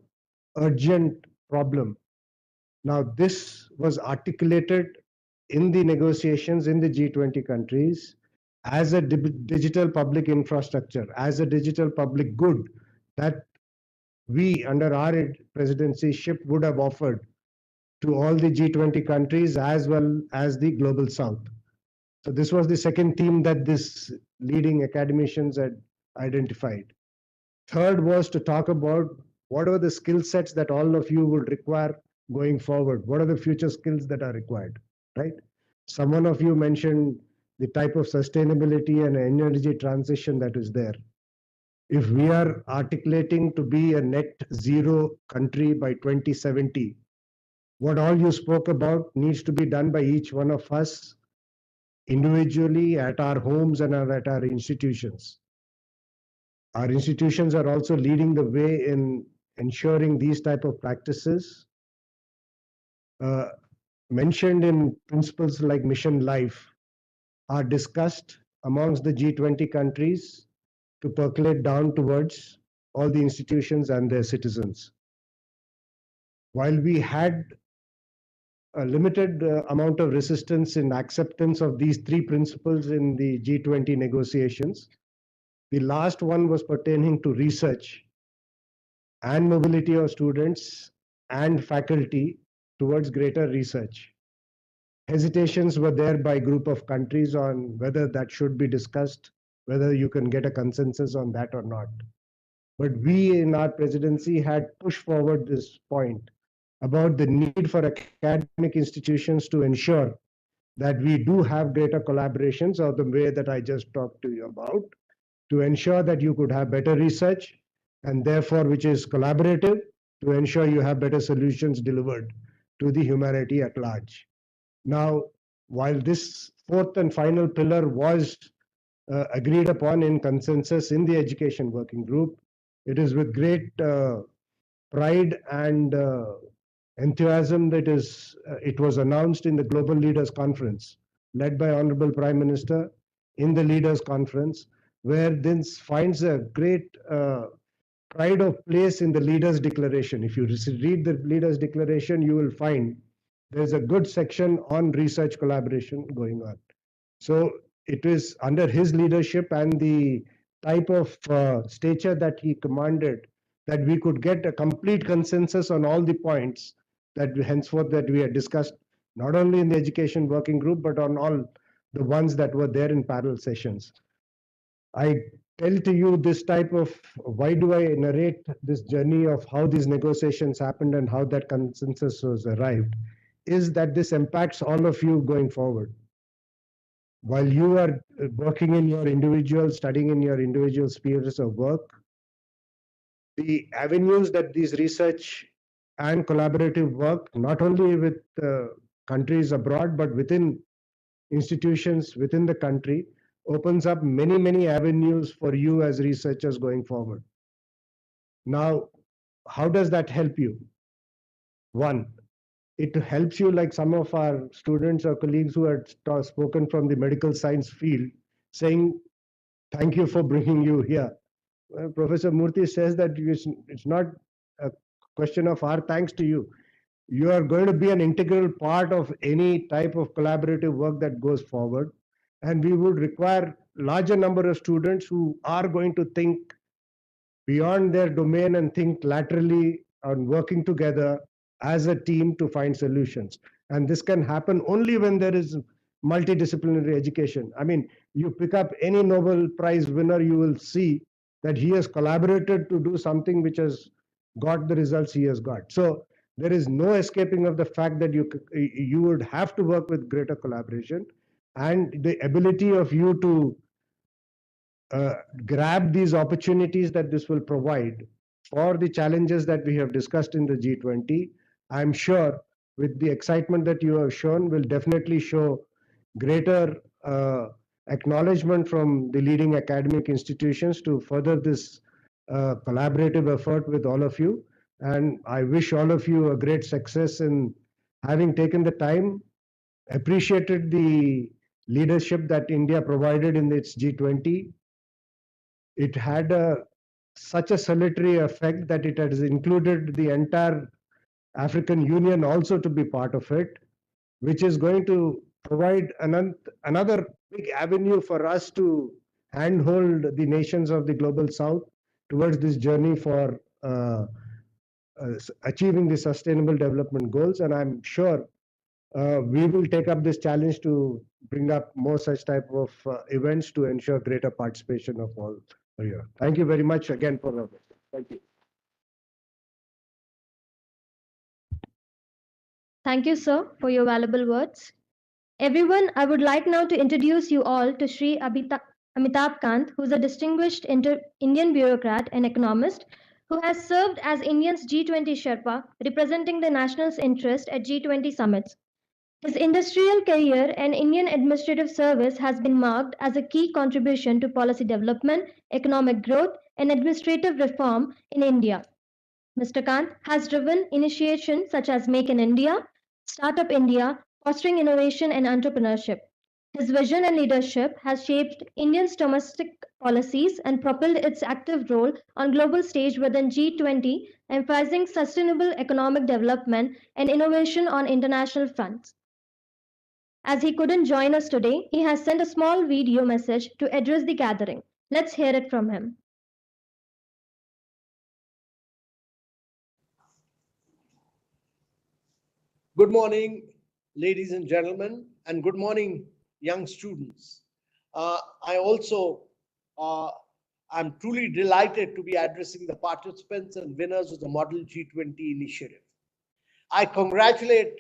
urgent problem. Now, this was articulated in the negotiations in the G20 countries as a digital public infrastructure, as a digital public good that we, under our presidency ship, would have offered to all the G20 countries as well as the global south. So this was the second theme that this leading academicians had identified. Third was to talk about what are the skill sets that all of you would require going forward. What are the future skills that are required, right? Someone of you mentioned the type of sustainability and energy transition that is there. If we are articulating to be a net zero country by 2070, what all you spoke about needs to be done by each one of us individually at our homes and at our institutions. Our institutions are also leading the way in ensuring these type of practices mentioned in principles like Mission Life are discussed amongst the G20 countries to percolate down towards all the institutions and their citizens. While we had a limited amount of resistance in acceptance of these 3 principles in the G20 negotiations, the last one was pertaining to research and mobility of students and faculty towards greater research. Hesitations were there by a group of countries on whether that should be discussed, whether you can get a consensus on that or not. But we in our presidency had pushed forward this point about the need for academic institutions to ensure that we do have greater collaborations of the way that I just talked to you about, to ensure that you could have better research and therefore which is collaborative to ensure you have better solutions delivered to the humanity at large. Now, while this 4th and final pillar was agreed upon in consensus in the Education Working Group, it is with great pride and enthusiasm that it was announced in the Global Leaders Conference, led by Honorable Prime Minister in the Leaders Conference, where this finds a great pride of place in the Leaders' Declaration. If you read the Leaders' Declaration, you will find there's a good section on research collaboration going on. So it is under his leadership and the type of stature that he commanded that we could get a complete consensus on all the points that henceforth that we had discussed, not only in the education working group, but on all the ones that were there in parallel sessions. I tell to you this type of, why do I narrate this journey of how these negotiations happened and how that consensus was arrived, is that this impacts all of you going forward. While you are working in your individual, studying in your individual spheres of work, the avenues that these research and collaborative work, not only with countries abroad, but within institutions within the country, opens up many, many avenues for you as researchers going forward. Now, how does that help you? One, it helps you, like some of our students or colleagues who had spoken from the medical science field, saying, thank you for bringing you here. Well, Professor Murthy says that it's not a question of our thanks to you. You are going to be an integral part of any type of collaborative work that goes forward. And we would require larger number of students who are going to think beyond their domain and think laterally on working together as a team to find solutions. And this can happen only when there is multidisciplinary education. I mean, you pick up any Nobel Prize winner, you will see that he has collaborated to do something which has got the results he has got. So there is no escaping of the fact that you would have to work with greater collaboration, and the ability of you to grab these opportunities that this will provide for the challenges that we have discussed in the G20. I'm sure with the excitement that you have shown will definitely show greater acknowledgement from the leading academic institutions to further this collaborative effort with all of you. And I wish all of you a great success in having taken the time, appreciated the leadership that India provided in its G20. It had such a salutary effect that it has included the entire African Union also to be part of it, which is going to provide another big avenue for us to handhold the nations of the global south towards this journey for achieving the sustainable development goals. And I'm sure we will take up this challenge to bring up more such type of events to ensure greater participation of all here. Thank you very much again for the. Thank you. Thank you, sir, for your valuable words. Everyone, I would like now to introduce you all to Sri Amitabh Kant, who is a distinguished Indian bureaucrat and economist who has served as India's G20 Sherpa, representing the national's interest at G20 summits. His industrial career and Indian administrative service has been marked as a key contribution to policy development, economic growth, and administrative reform in India. Mr. Kant has driven initiations such as Make in India, Startup India, fostering innovation and entrepreneurship. His vision and leadership has shaped India's domestic policies and propelled its active role on global stage within G20, emphasizing sustainable economic development and innovation on international fronts. As he couldn't join us today, he has sent a small video message to address the gathering. Let's hear it from him. Good morning, ladies and gentlemen, and good morning, young students. I also am truly delighted to be addressing the participants and winners of the Model G20 initiative. I congratulate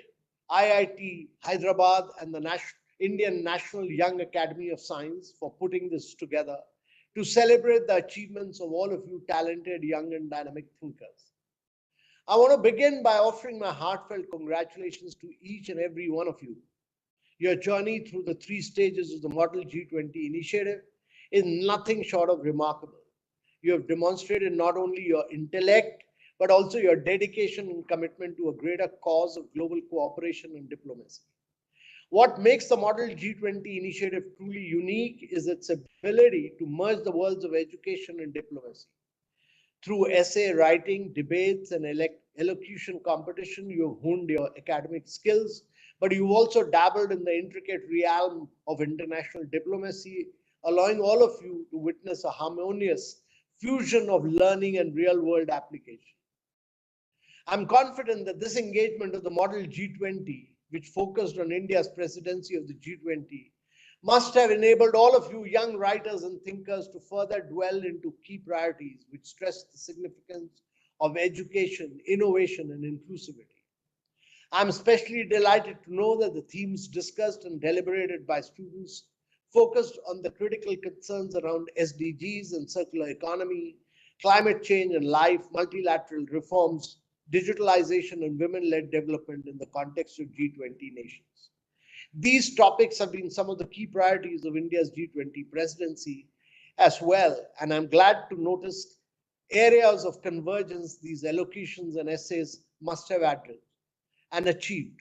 IIT Hyderabad and the Indian National Young Academy of Science for putting this together to celebrate the achievements of all of you talented, young, and dynamic thinkers. I want to begin by offering my heartfelt congratulations to each and every one of you. Your journey through the 3 stages of the Model G20 initiative is nothing short of remarkable. You have demonstrated not only your intellect, but also your dedication and commitment to a greater cause of global cooperation and diplomacy. What makes the Model G20 initiative truly unique is its ability to merge the worlds of education and diplomacy. Through essay writing, debates, and elocution competition, you've honed your academic skills, but you've also dabbled in the intricate realm of international diplomacy, allowing all of you to witness a harmonious fusion of learning and real world application. I'm confident that this engagement of the Model G20, which focused on India's presidency of the G20, must have enabled all of you young writers and thinkers to further dwell into key priorities which stress the significance of education, innovation, and inclusivity. I'm especially delighted to know that the themes discussed and deliberated by students focused on the critical concerns around SDGs and circular economy, climate change and life, multilateral reforms, digitalization, and women led development in the context of G20 nations. These topics have been some of the key priorities of India's G20 presidency as well, and I'm glad to notice areas of convergence these elocutions and essays must have addressed and achieved.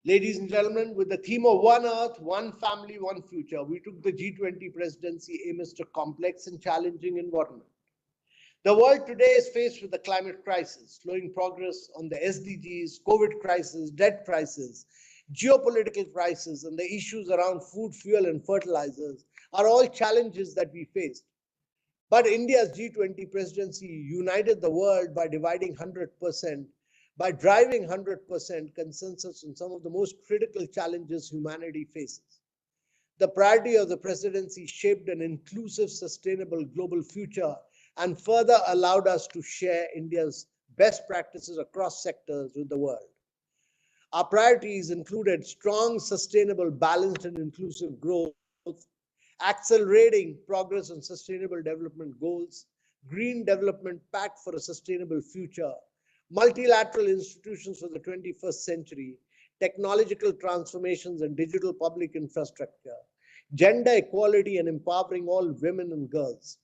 Ladies and gentlemen, with the theme of One Earth, One Family, One Future, we took the G20 presidency amidst a complex and challenging environment. The world today is faced with the climate crisis, slowing progress on the SDGs, COVID crisis, debt crisis, geopolitical crisis, and the issues around food, fuel, and fertilizers are all challenges that we faced. But India's G20 presidency united the world by dividing 100%, by driving 100% consensus on some of the most critical challenges humanity faces. The priority of the presidency shaped an inclusive, sustainable global future and further allowed us to share India's best practices across sectors with the world. Our priorities included strong, sustainable, balanced, and inclusive growth, accelerating progress on sustainable development goals, green development pact for a sustainable future, multilateral institutions for the 21st century, technological transformations and digital public infrastructure, gender equality and empowering all women and girls.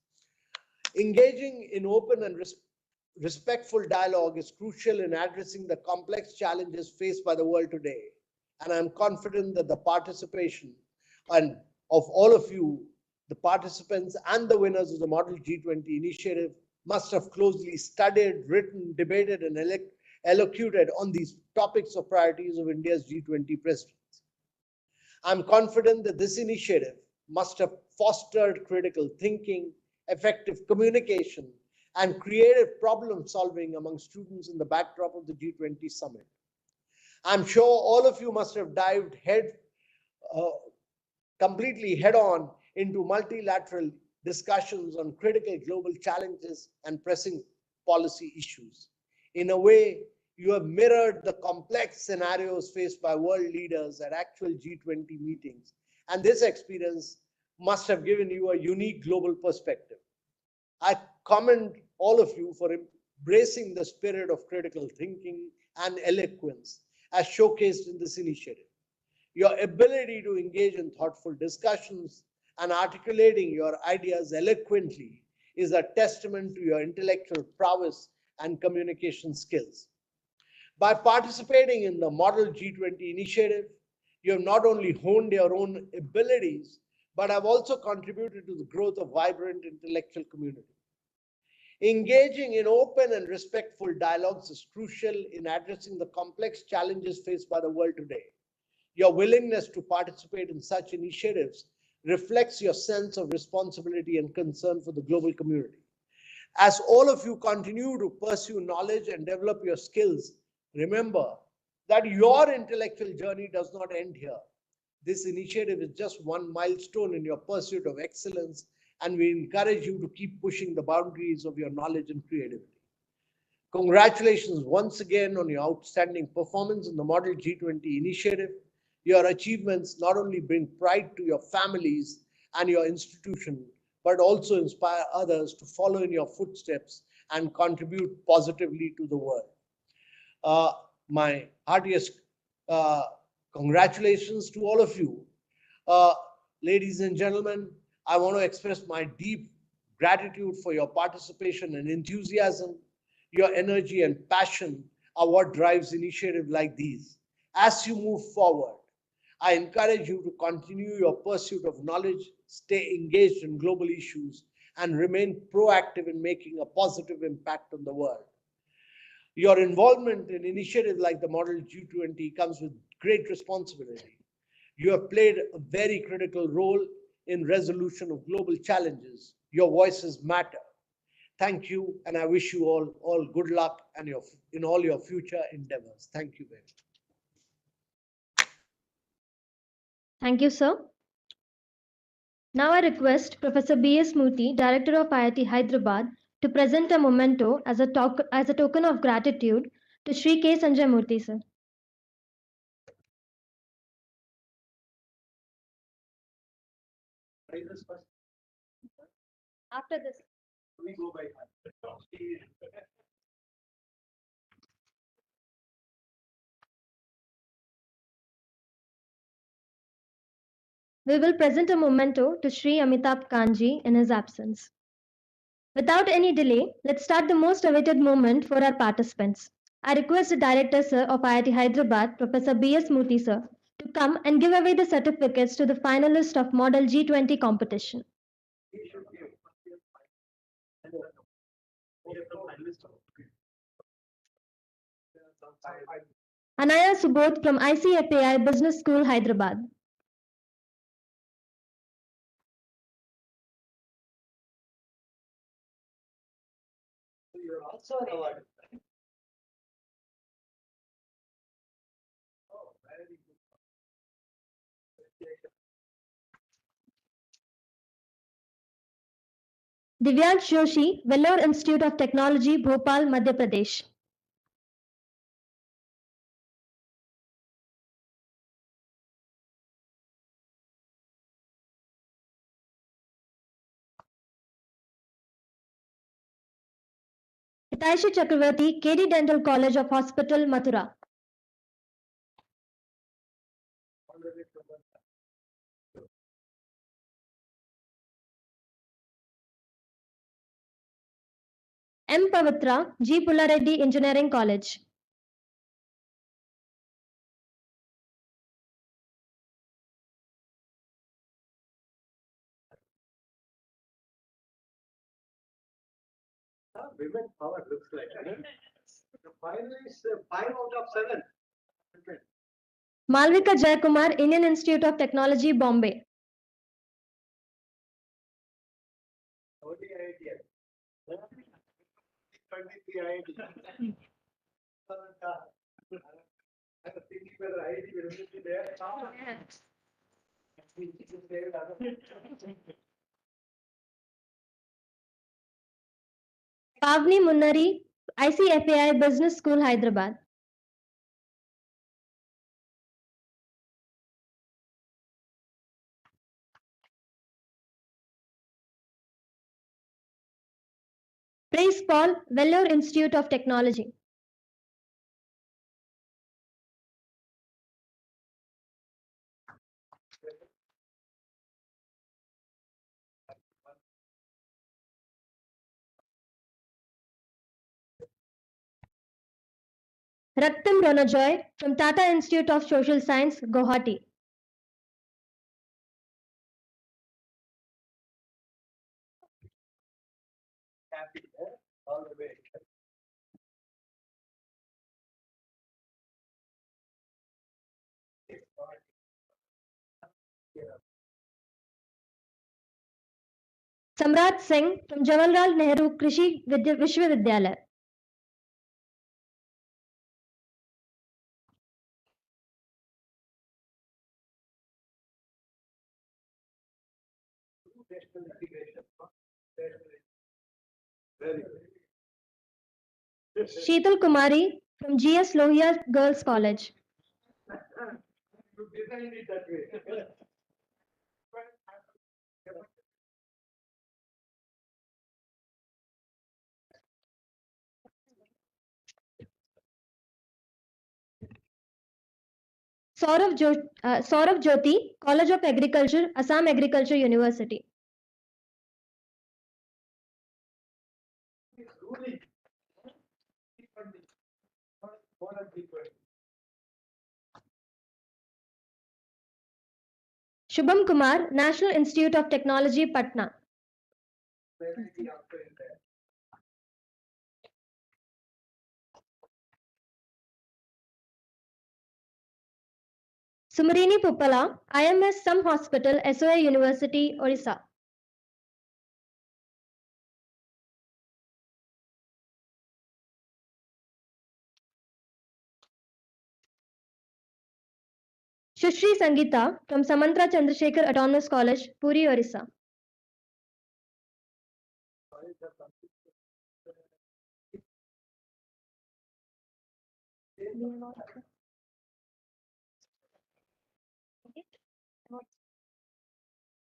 Engaging in open and respectful dialogue is crucial in addressing the complex challenges faced by the world today. And I'm confident that the participation and of all of you, the participants and the winners of the Model G20 initiative must have closely studied, written, debated, and elocuted on these topics of priorities of India's G20 presidency. I'm confident that this initiative must have fostered critical thinking, effective communication, and creative problem solving among students in the backdrop of the G20 summit. I'm sure all of you must have dived completely head on into multilateral discussions on critical global challenges and pressing policy issues. In a way, you have mirrored the complex scenarios faced by world leaders at actual G20 meetings, and this experience must have given you a unique global perspective. I commend all of you for embracing the spirit of critical thinking and eloquence as showcased in this initiative. Your ability to engage in thoughtful discussions and articulating your ideas eloquently is a testament to your intellectual prowess and communication skills. By participating in the Model G20 initiative, you have not only honed your own abilities, but have also contributed to the growth of vibrant intellectual community. Engaging in open and respectful dialogues is crucial in addressing the complex challenges faced by the world today. Your willingness to participate in such initiatives reflects your sense of responsibility and concern for the global community. As all of you continue to pursue knowledge and develop your skills, remember that your intellectual journey does not end here. This initiative is just one milestone in your pursuit of excellence, and we encourage you to keep pushing the boundaries of your knowledge and creativity. Congratulations once again on your outstanding performance in the Model G20 initiative. Your achievements not only bring pride to your families and your institution, but also inspire others to follow in your footsteps and contribute positively to the world. My heartiest congratulations to all of you. Ladies and gentlemen, I want to express my deep gratitude for your participation and enthusiasm. Your energy and passion are what drives initiatives like these. As you move forward, I encourage you to continue your pursuit of knowledge, stay engaged in global issues, and remain proactive in making a positive impact on the world. Your involvement in initiatives like the Model G20 comes with great responsibility. You have played a very critical role in resolution of global challenges. Your voices matter. Thank you, and I wish you all good luck and in all your future endeavors. Thank you very much. Thank you, sir. Now I request Professor B.S. Murthy, Director of IIT Hyderabad, to present a memento as a token of gratitude to Sri K. Sanjay Murthy, sir. After this. We will present a memento to Sri Amitabh Kanji in his absence. Without any delay, let's start the most awaited moment for our participants. I request the Director, sir, of IIT Hyderabad, Professor B.S. Murthy, sir, to come and give away the certificates to the finalists of Model G20 competition. Anaya Subodh from ICFAI Business School, Hyderabad. Divyansh Joshi, Vellore Institute of Technology, Bhopal, Madhya Pradesh. Hitaishi Chakravarti, KD Dental College of Hospital, Mathura. M. Pavitra, G. Pullareddy Engineering College. Women power looks like. The final is 5 out of 7. Malvika Jayakumar, Indian Institute of Technology, Bombay. Pavni Munnari, ICFAI Business School, Hyderabad. Praise Paul, Vellore Institute of Technology. Rattam Ronajoy from Tata Institute of Social Science, Guwahati. All the way. Samrat Singh from Jawaharlal Nehru Krishi Vishwavidyalaya. Sheetal Kumari from GS Lohia Girls College. You designed it that way. Saurav Jyoti, College of Agriculture, Assam Agriculture University. Shubham Kumar, National Institute of Technology, Patna. Sumarini Puppala, IMS Some Hospital, SOA University, Orissa. Shushri Sangeeta from Samantra Chandrasekhar Autonomous College, Puri, Orissa.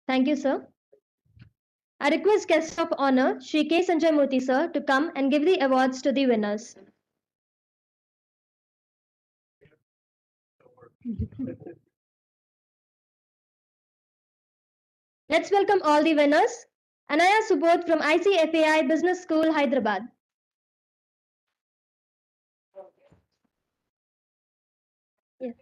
Thank you, sir. I request guest of honor, Shri K. Sanjay Murthy, sir, to come and give the awards to the winners. Let's welcome all the winners. Anaya Subodh from ICFAI Business School, Hyderabad. Yes.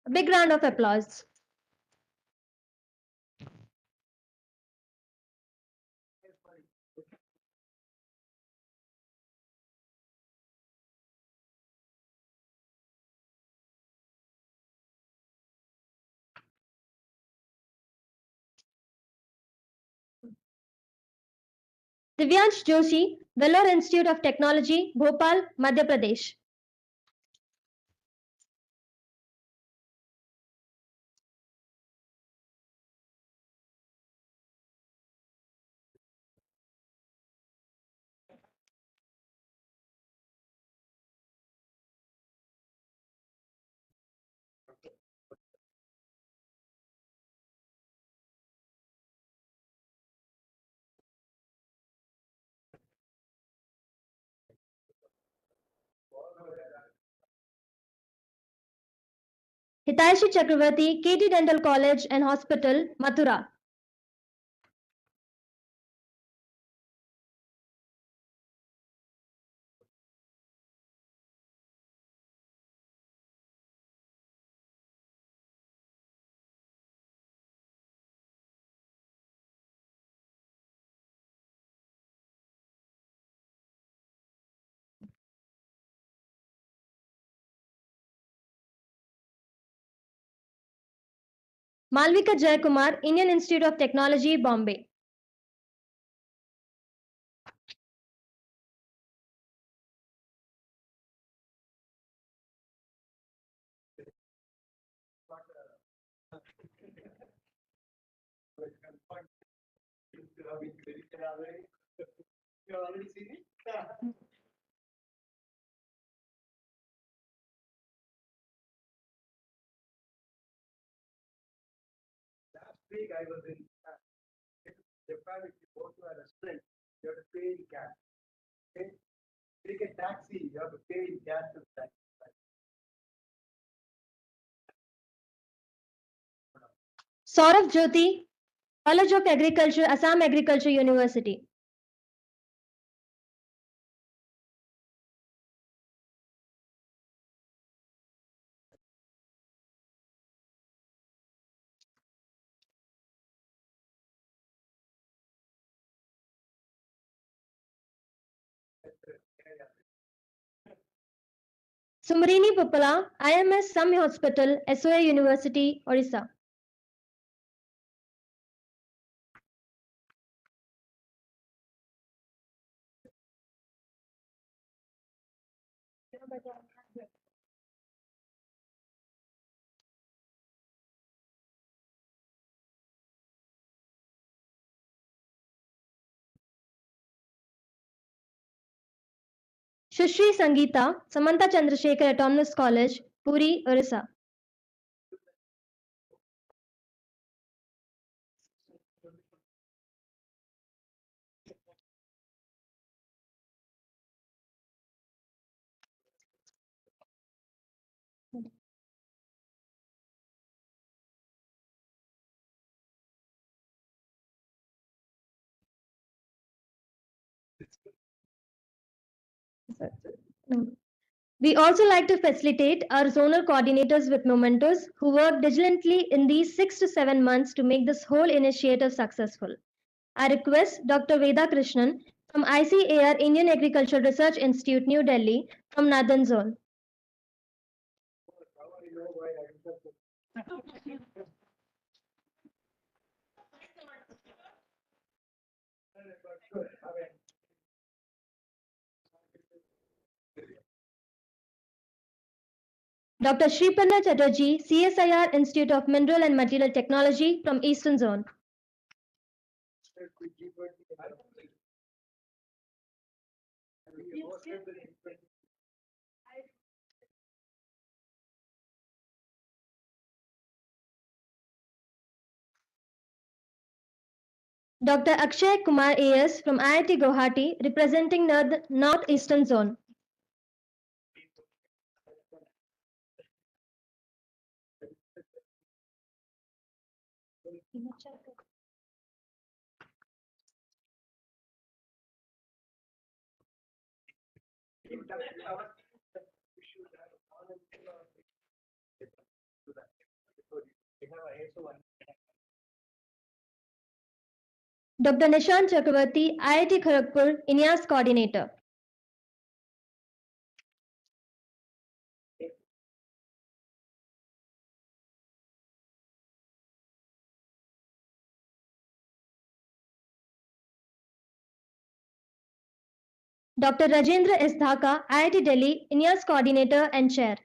A big round of applause. Divyansh Joshi, Vellore Institute of Technology, Bhopal, Madhya Pradesh. Hitaishi Chakravarti, KT Dental College and Hospital, Mathura. Malvika Jayakumar, Indian Institute of Technology, Bombay. Week I was in Japan. If you go to a restaurant, you have to pay in cash. Okay? Take a taxi, you have to pay in cash and tax. Saurav Jyoti, College of Agriculture, Assam Agriculture University. Sumarini Puppala, IMS Some Hospital, SOA University, Orissa. Shushri Sangeeta, Samantha Chandrasekhar Autonomous College, Puri, Orissa. No. We also like to facilitate our zonal coordinators with mementos who work diligently in these 6 to 7 months to make this whole initiative successful. I request Dr. Veda Krishnan from ICAR Indian Agricultural Research Institute, New Delhi, from Northern Zone. Dr. Sripanna Chatterjee, CSIR Institute of Mineral and Material Technology from Eastern Zone. Dr. Akshay Kumar AS from IIT Guwahati, representing Northeastern Zone. Dr. Nishant Chakravarti, IIT Kharagpur, INEAS Coordinator. Dr. Rajendra S. Dhaka, IIT Delhi, INEAS Coordinator and Chair.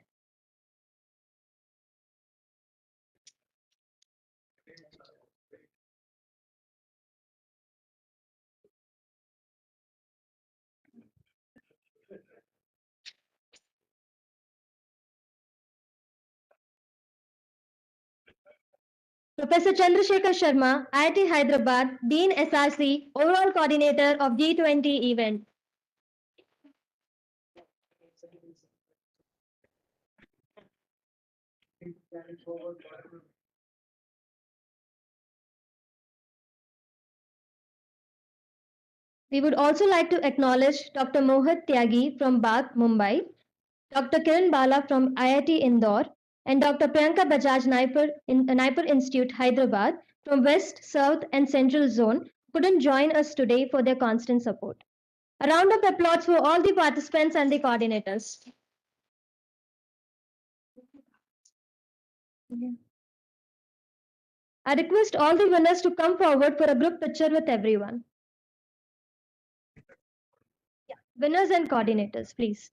Professor Chandrasekhar Sharma, IIT Hyderabad, Dean SRC, Overall Coordinator of G20 event. We would also like to acknowledge Dr. Mohit Tyagi from BAG, Mumbai, Dr. Kiran Bala from IIT Indore, and Dr. Priyanka Bajaj Naipur Institute, Hyderabad, from West, South, and Central Zone, couldn't join us today for their constant support. A round of applause for all the participants and the coordinators. I request all the winners to come forward for a group picture with everyone. Yeah. Winners and coordinators, please.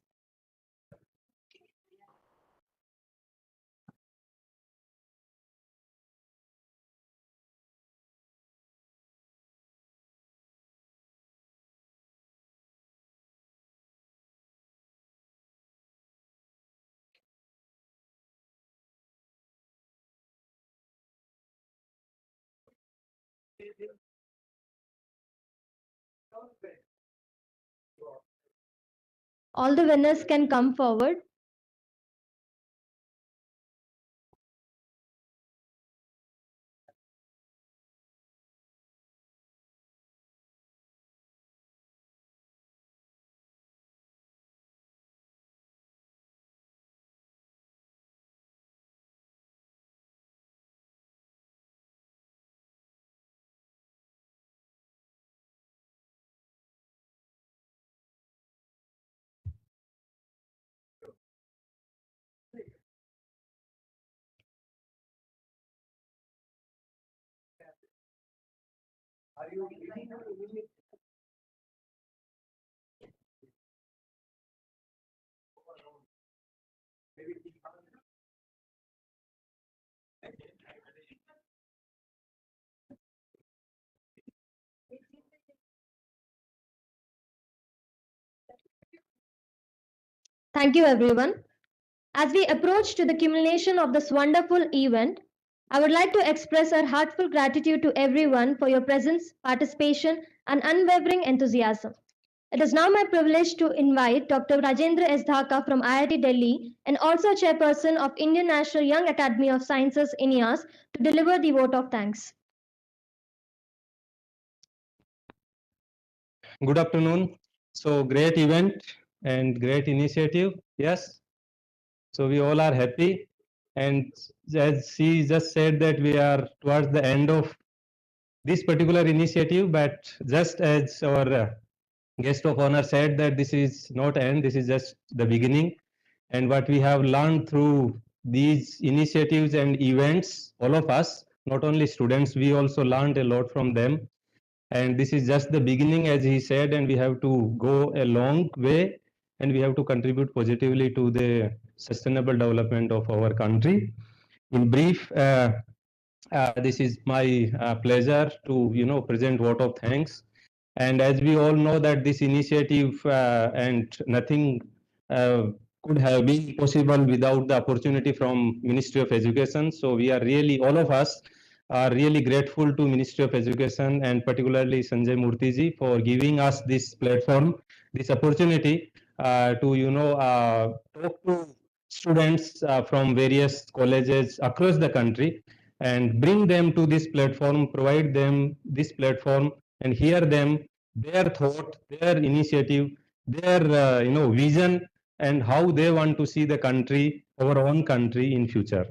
All the winners can come forward. Thank you, everyone. As we approach to the culmination of this wonderful event, I would like to express our heartfelt gratitude to everyone for your presence, participation, and unwavering enthusiasm. It is now my privilege to invite Dr. Rajendra S. Dhaka from IIT Delhi and also chairperson of Indian National Young Academy of Sciences, INEAS, to deliver the vote of thanks. Good afternoon. So great event. and great initiative. Yes. So we all are happy. And as she just said that we are towards the end of this particular initiative, but just as our guest of honor said that this is not end, this is just the beginning. And what we have learned through these initiatives and events, all of us, not only students, we also learned a lot from them. And this is just the beginning, as he said, and we have to go a long way and we have to contribute positively to the sustainable development of our country. In brief, this is my pleasure to present vote of thanks. And as we all know that this initiative and nothing uh, could have been possible without the opportunity from Ministry of Education. So we are really, all of us are really grateful to Ministry of Education and particularly Sanjay Murthy ji for giving us this platform, this opportunity to talk to students from various colleges across the country and bring them to this platform, provide them this platform and hear them, their thought, their initiative, their vision and how they want to see the country, our own country in future.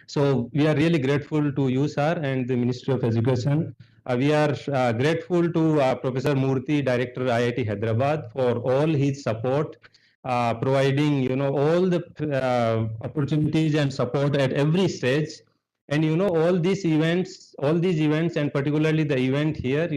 So we are really grateful to you, sir, and the Ministry of Education. We are grateful to Professor Murthy, Director IIT Hyderabad, for all his support, providing all the opportunities and support at every stage. And all these events, and particularly the event here,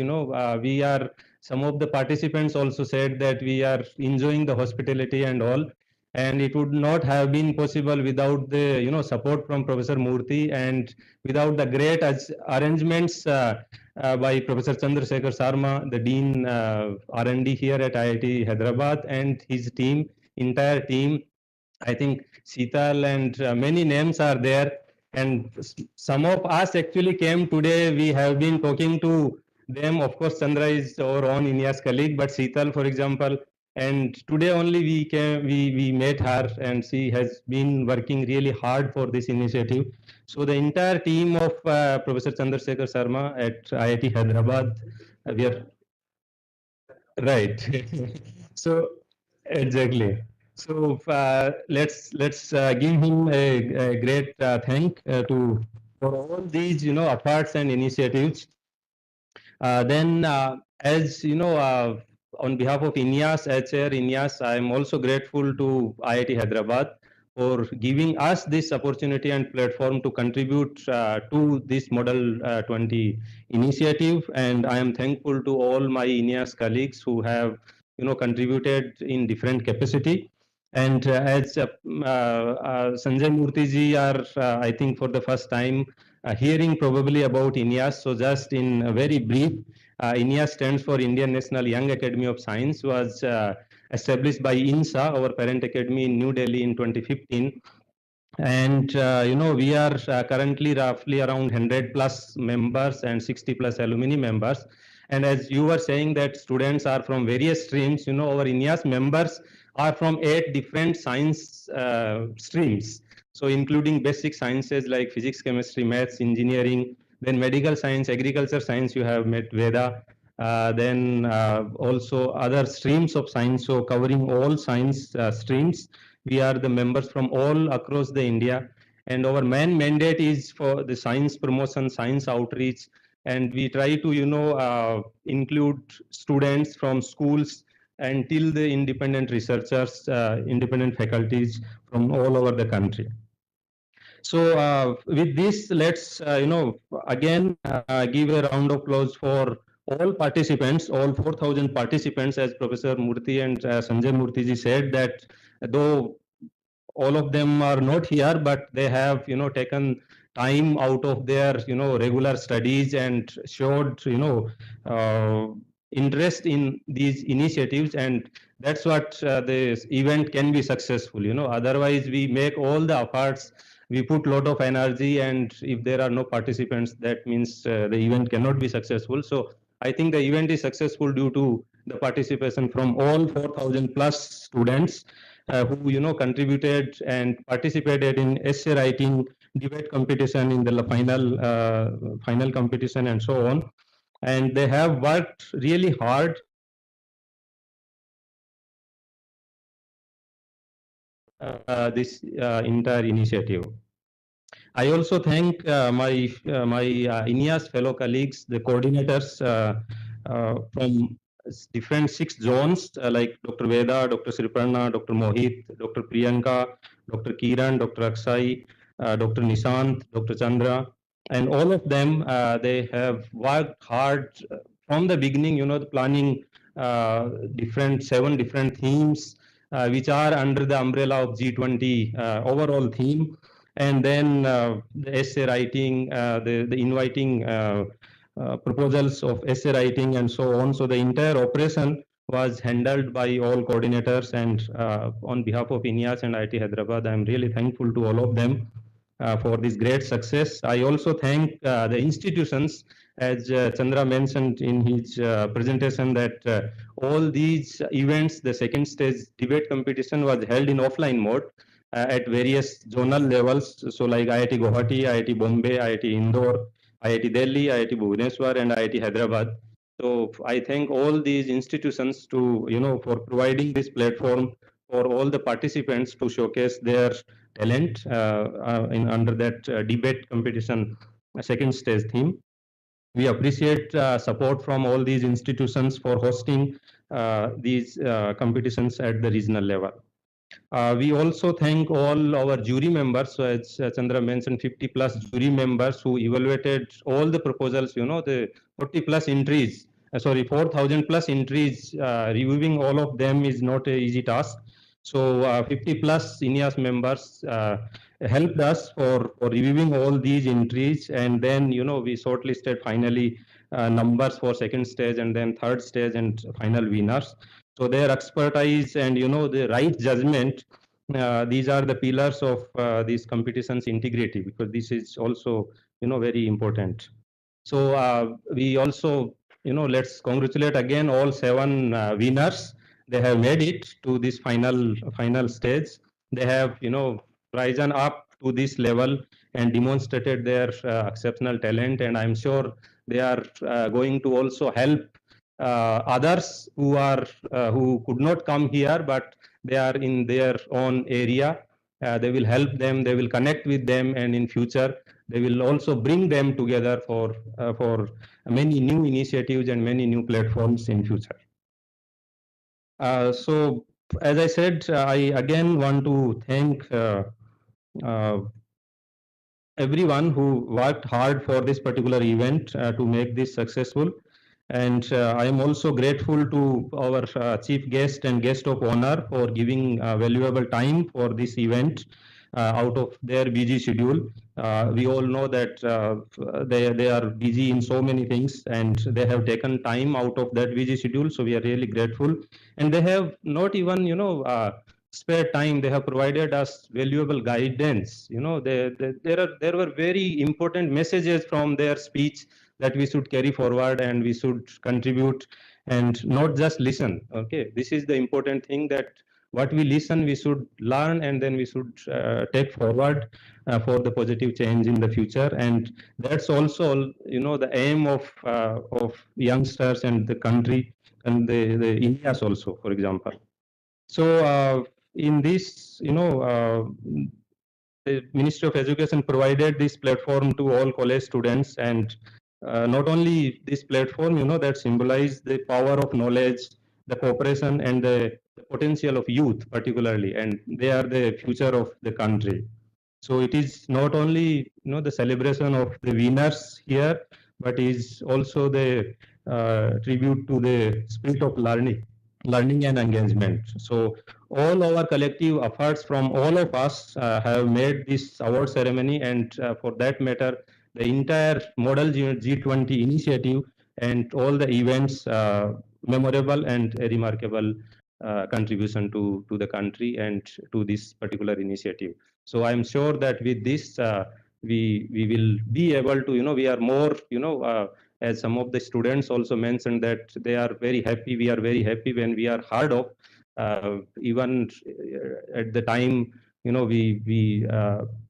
we are. Some of the participants also said that we are enjoying the hospitality and all, and it would not have been possible without the support from Professor Murthy and without the great arrangements by Professor Chandrasekhar Sarma, the Dean R&D here at IIT Hyderabad, and his team, entire team. I think Sheetal and many names are there. And some of us actually came today. We have been talking to them. Of course, Chandra is our own India's colleague, but Sheetal, for example, and today only we met her, and she has been working really hard for this initiative. So the entire team of Professor Chandrasekhar Sharma at IIT Hyderabad, we are right. So exactly. So let's give him a great thank to for all these efforts and initiatives. Then, as you know, on behalf of INIAS, as Chair INIAS, I am also grateful to IIT Hyderabad for giving us this opportunity and platform to contribute to this Model 20 initiative. And I am thankful to all my INIAS colleagues who have, contributed in different capacity. And as Sanjay Murthy ji are, I think, for the first time hearing probably about INIAS. So just in a very brief, INIAS stands for Indian National Young Academy of Science, was established by INSA, our parent academy in New Delhi in 2015. And we are currently roughly around 100 plus members and 60 plus alumni members. And as you were saying that students are from various streams, our INIAS members are from 8 different science streams. So including basic sciences like physics, chemistry, maths, engineering, then medical science, agriculture science, you have met Veda, then also other streams of science, so covering all science streams. We are the members from all across the India, and our main mandate is for the science promotion, science outreach, and we try to include students from schools until the independent researchers, independent faculties from all over the country. So with this, let's again give a round of applause for all participants, all 4,000 participants, as Professor Murthy and Sanjay Murthy ji said that though all of them are not here, but they have taken time out of their regular studies and showed uh, interest in these initiatives, and that's what this event can be successful. Otherwise we make all the efforts, we put lot of energy, and if there are no participants, that means the event cannot be successful. So I think the event is successful due to the participation from all 4,000 plus students who contributed and participated in essay writing, debate competition in the final competition, and so on. And they have worked really hard this entire initiative. I also thank my INEAS fellow colleagues, the coordinators from different 6 zones like Dr. Veda, Dr. Sriparna, Dr. Mohit, Dr. Priyanka, Dr. Kiran, Dr. Akshay, Dr. Nishant, Dr. Chandra, and all of them, they have worked hard from the beginning, the planning different 7 different themes which are under the umbrella of G20 overall theme, and then the essay writing, the inviting proposals of essay writing and so on. So the entire operation was handled by all coordinators, and on behalf of INEAS and IIT Hyderabad, I'm really thankful to all of them for this great success. I also thank the institutions, as Chandra mentioned in his presentation, that all these events, the second stage debate competition was held in offline mode at various zonal levels. So like IIT Guwahati, IIT Bombay, IIT Indore, IIT Delhi, IIT Bhubaneswar, and IIT Hyderabad. So I thank all these institutions to, for providing this platform for all the participants to showcase their talent in under that debate competition second stage theme. We appreciate support from all these institutions for hosting these competitions at the regional level. We also thank all our jury members. So as Chandra mentioned, 50 plus jury members who evaluated all the proposals, the 40 plus entries, 4,000 plus entries, reviewing all of them is not an easy task. So 50 plus INEAS members helped us for reviewing all these entries, and then, we shortlisted finally numbers for second stage and then third stage and final winners. So their expertise and the right judgment, these are the pillars of these competitions integrity, because this is also very important. So we also let's congratulate again all 7 winners. They have made it to this final stage. They have risen up to this level and demonstrated their exceptional talent, and I'm sure they are going to also help others who could not come here, but they are in their own area. They will help them, they will connect with them, and in future they will also bring them together for many new initiatives and many new platforms in future. So as I said, I again want to thank uh, everyone who worked hard for this particular event to make this successful. And I am also grateful to our chief guest and guest of honor for giving valuable time for this event out of their busy schedule. We all know that they are busy in so many things, and they have taken time out of that busy schedule. So we are really grateful. And they have not even, spare time. They have provided us valuable guidance. There were very important messages from their speech that we should carry forward and we should contribute and not just listen. Okay, this is the important thing, that what we listen we should learn, and then we should take forward for the positive change in the future. And that's also the aim of youngsters and the country and the India's also, for example. So in this, the Ministry of Education provided this platform to all college students, and not only this platform, that symbolize the power of knowledge, the cooperation, and the potential of youth particularly, and they are the future of the country. So it is not only the celebration of the winners here, but is also the tribute to the spirit of learning and engagement. So all our collective efforts from all of us have made this award ceremony, and for that matter, the entire Model G20 initiative and all the events memorable and a remarkable contribution to the country and to this particular initiative. So I'm sure that with this, we will be able to, we are more, as some of the students also mentioned, that they are very happy. We are very happy when we are hard of, even at the time, we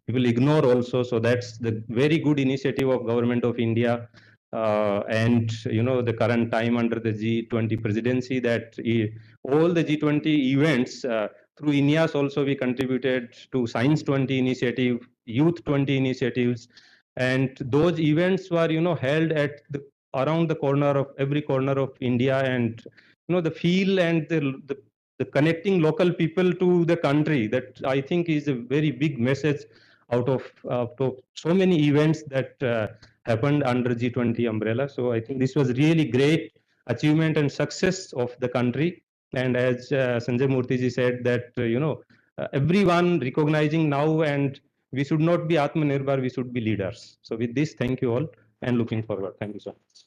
will ignore also. So that's the very good initiative of Government of India. And the current time under the G20 presidency, that all the G20 events through INEAS also we contributed to Science 20 initiative, Youth 20 initiatives, and those events were held at around the corner of every corner of India, and the feel and the connecting local people to the country, that I think is a very big message out of so many events that happened under G20 umbrella. So I think this was really great achievement and success of the country. And as Sanjay Murthy ji said that everyone recognizing now, and we should not be Atmanirbhar, we should be leaders. So with this, thank you all and looking forward. Thank you so much.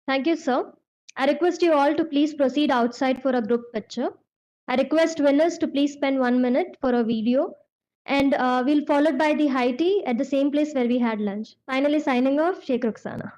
Thank you, sir. I request you all to please proceed outside for a group picture. I request winners to please spend 1 minute for a video, and we'll followed by the high tea at the same place where we had lunch. Finally signing off, Sheikh Ruxana.